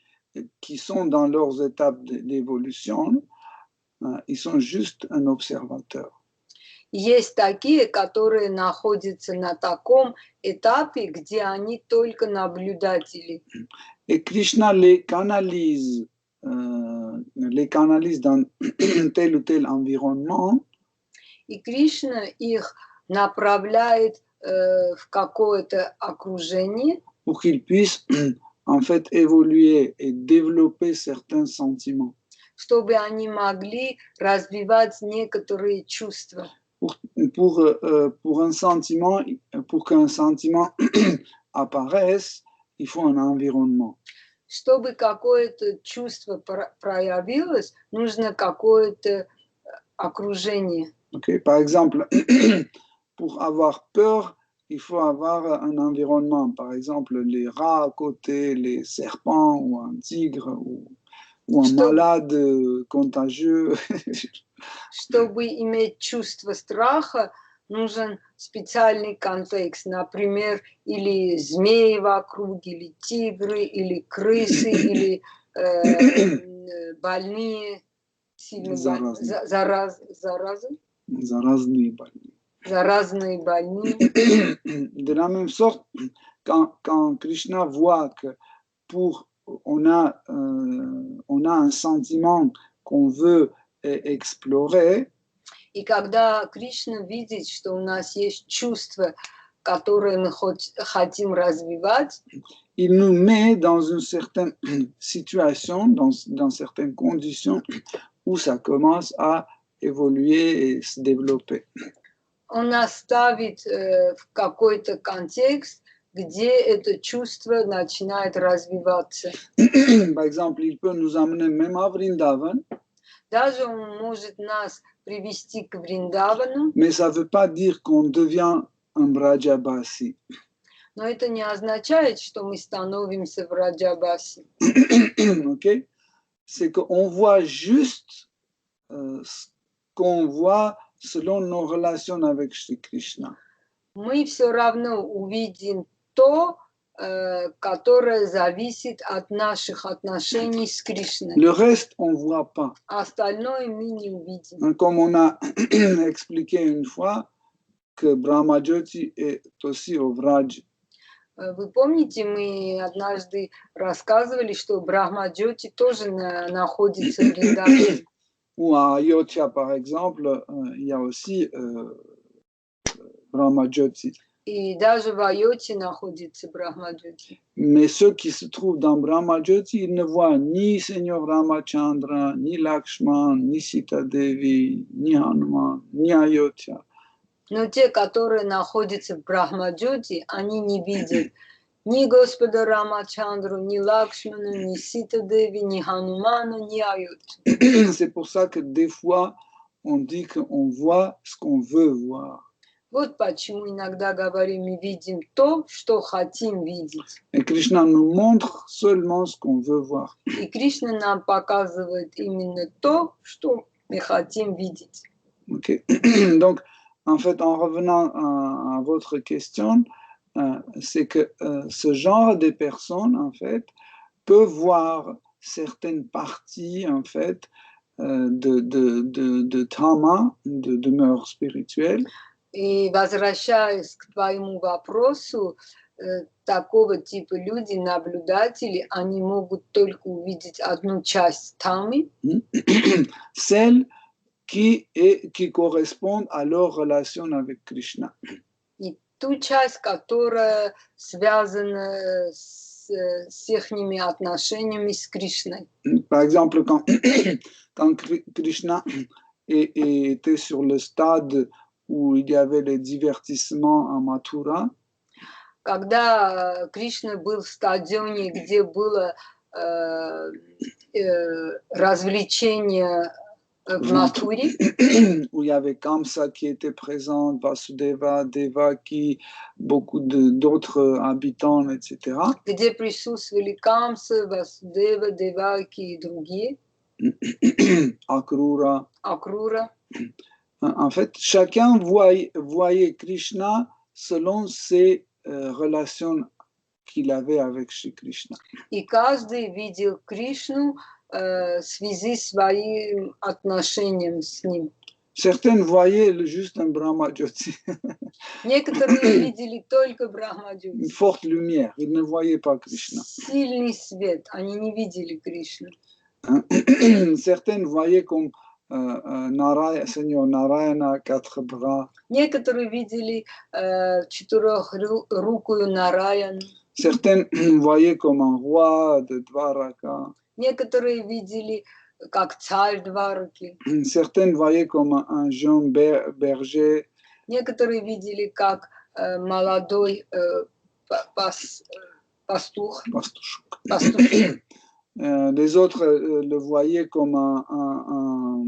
sont dans leurs étapes d'évolution, ils sont juste un observateur. Есть такие, которые находятся на таком этапе, где они только наблюдатели. Et Krishna les canalise dans tel ou tel environnement. И Кришна их направляет в какое-то окружение, pour qu'ils puissent en fait évoluer et développer certains sentiments. Чтобы они могли развивать некоторые чувства. Pour un sentiment, pour qu'un sentiment apparaisse, il faut un environnement. Чтобы какое-то чувство проявилось, нужно какое-то окружение. Okay. Par exemple, pour avoir peur, il faut avoir un environnement. Par exemple, les rats à côté, les serpents ou un tigre ou un malade contagieux. Чтобы иметь чувство страха, нужен специальный контекст. Например, или змеи вокруг, или тигры, или крысы, или больные, заразные больные. Заразные больные. De la même sorte, quand Krishna voit que on a un sentiment qu'on veut explorer, и когда Кришна видит, что у нас есть чувство, которое мы хотим развивать, il nous met dans une certaine situation, dans certaines conditions où ça commence à évoluer et se développer. Он нас ставит в какой-то контекст, где это чувство начинает развиваться. Par exemple, il peut nous amener même à Vrindavan. Даже он может нас привести к Вриндавану. Mais ça ne veut pas dire qu'on devient un Brajabasi. Но это не означает, что мы становимся Враджабаси. Okay? C'est qu'on voit juste ce qu'on voit selon nos relations avec Shri Krishna. Мы все равно увидим то, которое зависит от наших отношений с Кришной. Le reste, on ne voit pas. Остальное мы не увидим. Comme on a expliqué une fois que Brahmajyoti est aussi au Vraj. Вы помните, мы однажды рассказывали, что Брахма-джоти тоже находится в Вриндаване. Ou à Ayodhya, par exemple, il y a aussi Brahmajyoti. И даже в Айоте находится Брахма-джоти. Mais ceux qui se trouvent dans Brahmajyoti, ils ne voient ni Seigneur Ramachandra, ni Lakshman, ni Sita Devi, ni Hanuman, ni Ayodhya. Но те, которые находятся в Брахма-джоти, они не видят ни Господа Рамачандру, ни Лакшману, ни Сита Деви, ни Хануману, ни Айодхю. C'est pour ça que des fois, on dit qu'on voit ce qu'on veut voir. Вот почему иногда говорим, мы видим то, что хотим видеть. Et Krishna nous montre seulement ce qu'on veut voir. И Кришна нам показывает именно то, что мы хотим видеть. Okay. Donc, en fait, en revenant à votre question, c'est que ce genre de personnes, en fait, peut voir certaines parties, en fait, de Dhamma, de demeure spirituelle. И возвращаясь к твоему вопросу, такого типа люди, наблюдатели, они могут только увидеть одну часть Дхаммы. Celle qui correspondent à leur relation avec Krishna. И ту часть, которая связана с их отношениями с Кришной. Par exemple, quand Krishna était sur le stade où il y avait les divertissements en Mathura, когда Кришна был в стадионе, где было развлечение в Матхуре, où il y avait Kamsa qui était présent, Vasudeva, Devaki, beaucoup d'autres habitants, etc. где присутствовали Камса, Васудева, Деваки и другие, Akrura. Акрура. En fait, chacun voyait Krishna selon ses relations qu'il avait avec Shri Krishna. И каждый видел Кришну в связи с своим отношением с ним. Certains voyaient juste un Brahmajyoti. Некоторые видели только Брахмаджоти. Une forte lumière, ils ne voyaient pas Krishna. Сильный свет, они не видели Кришну. Certains voyaient comme Seigneur Narayana, 4 bras. Некоторые видели четырехрукую Нараяну. Certains voyaient comme un roi de Dvaraka. Некоторые видели как царь Двараки. Certains voyaient comme un jeune berger. Некоторые видели как молодой пастух. Les autres le voyaient comme un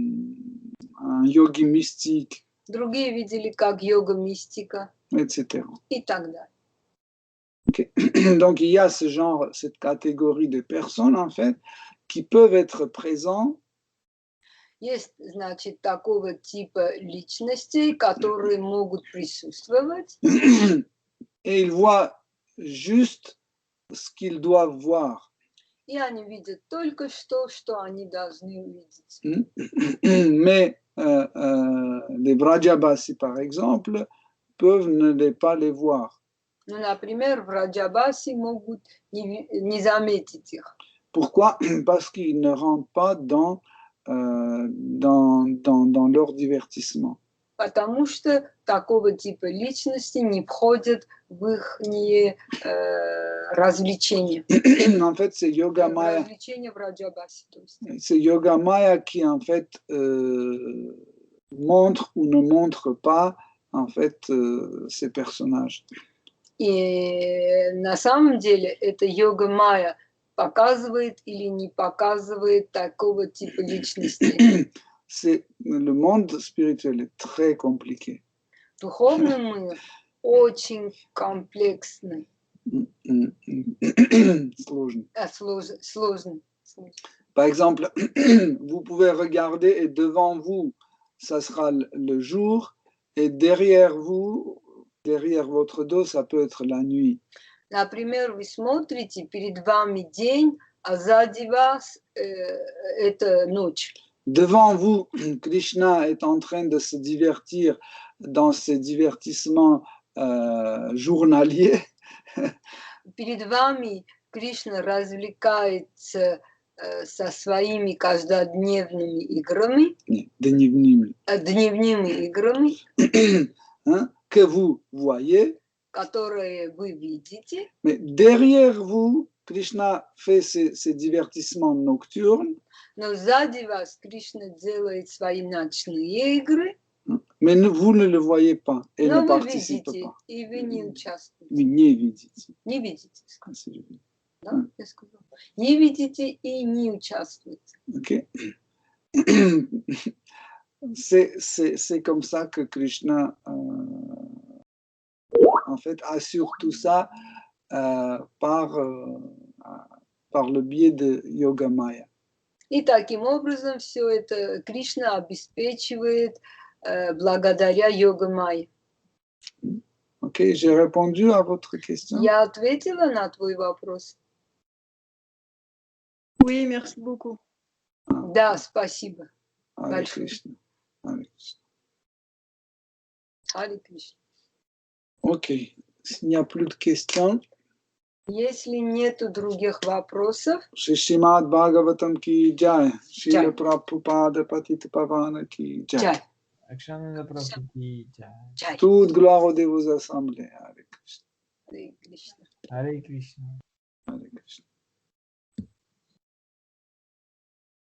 yogi mystique. Другие видели как йога-мистика. Etc. И так далее. Okay. Donc il y a ce genre, cette catégorie de personnes en fait qui peuvent être présents. Есть, значит, такого типа личностей, которые могут присутствовать. Et ils voient juste ce qu'ils doivent voir. И они видят только что они должны увидеть. Mais les Vrajabasi, par exemple, peuvent ne pas les voir. Ну, например, Враджабаси могут не заметить их. Pourquoi? Parce qu'ils ne rentrent pas dans leur divertissement. Потому что такого типа личности не входят в их развлечения. En fait, c'est Yoga Maya. Развлечения Враджабаси. C'est Yoga Maya qui, en fait, montre ou ne montre pas, en fait, ces personnages. И на самом деле это йога майя показывает или не показывает такого типа личности. Le monde spirituel est très compliqué. Духовный мир очень комплексный. Сложный. Par exemple, vous pouvez regarder et devant vous, ça sera le jour, et derrière vous, derrière votre dos, ça peut être la nuit. Например, вы смотрите, перед вами день, а сзади вас это ночь. Devant vous, Krishna est en train de se divertir dans ses divertissements journaliers. Перед вами Кришна развлекается со своими каждодневными играми, Дневными играми, que vous voyez, которые вы видите. mais derrière vous, Krishna fait ses divertissements nocturnes. Но сзади вас Кришна делает свои ночные игры. Mais vous ne le voyez pas et Но ne вы participez видите, pas. и вы не участвуете. Вы не видите. Не видите, Да? Я сказала. Не видите и не участвуете. Okay. C'est comme ça que Krishna en fait assure tout ça par le biais de Yoga Maya. И таким образом все это Кришна обеспечивает благодаря Йога Майя. Ok, j'ai répondu à votre question. Я ответила на твой вопрос? Oui, merci beaucoup. Да, спасибо. Hare Krishna. Hare Krishna. Харе Кришна. Ok, s'il n'y a plus de questions. Если нету других вопросов, Shri Srimad Bhagavatam ki jai. Srila Prabhupada Patita Pavana ki jai. Jai. Akshananda Prabhu ki jai. Jai. Toute gloire aux dévots assemblés. Hare Krishna. Hare Krishna. Hare Krishna.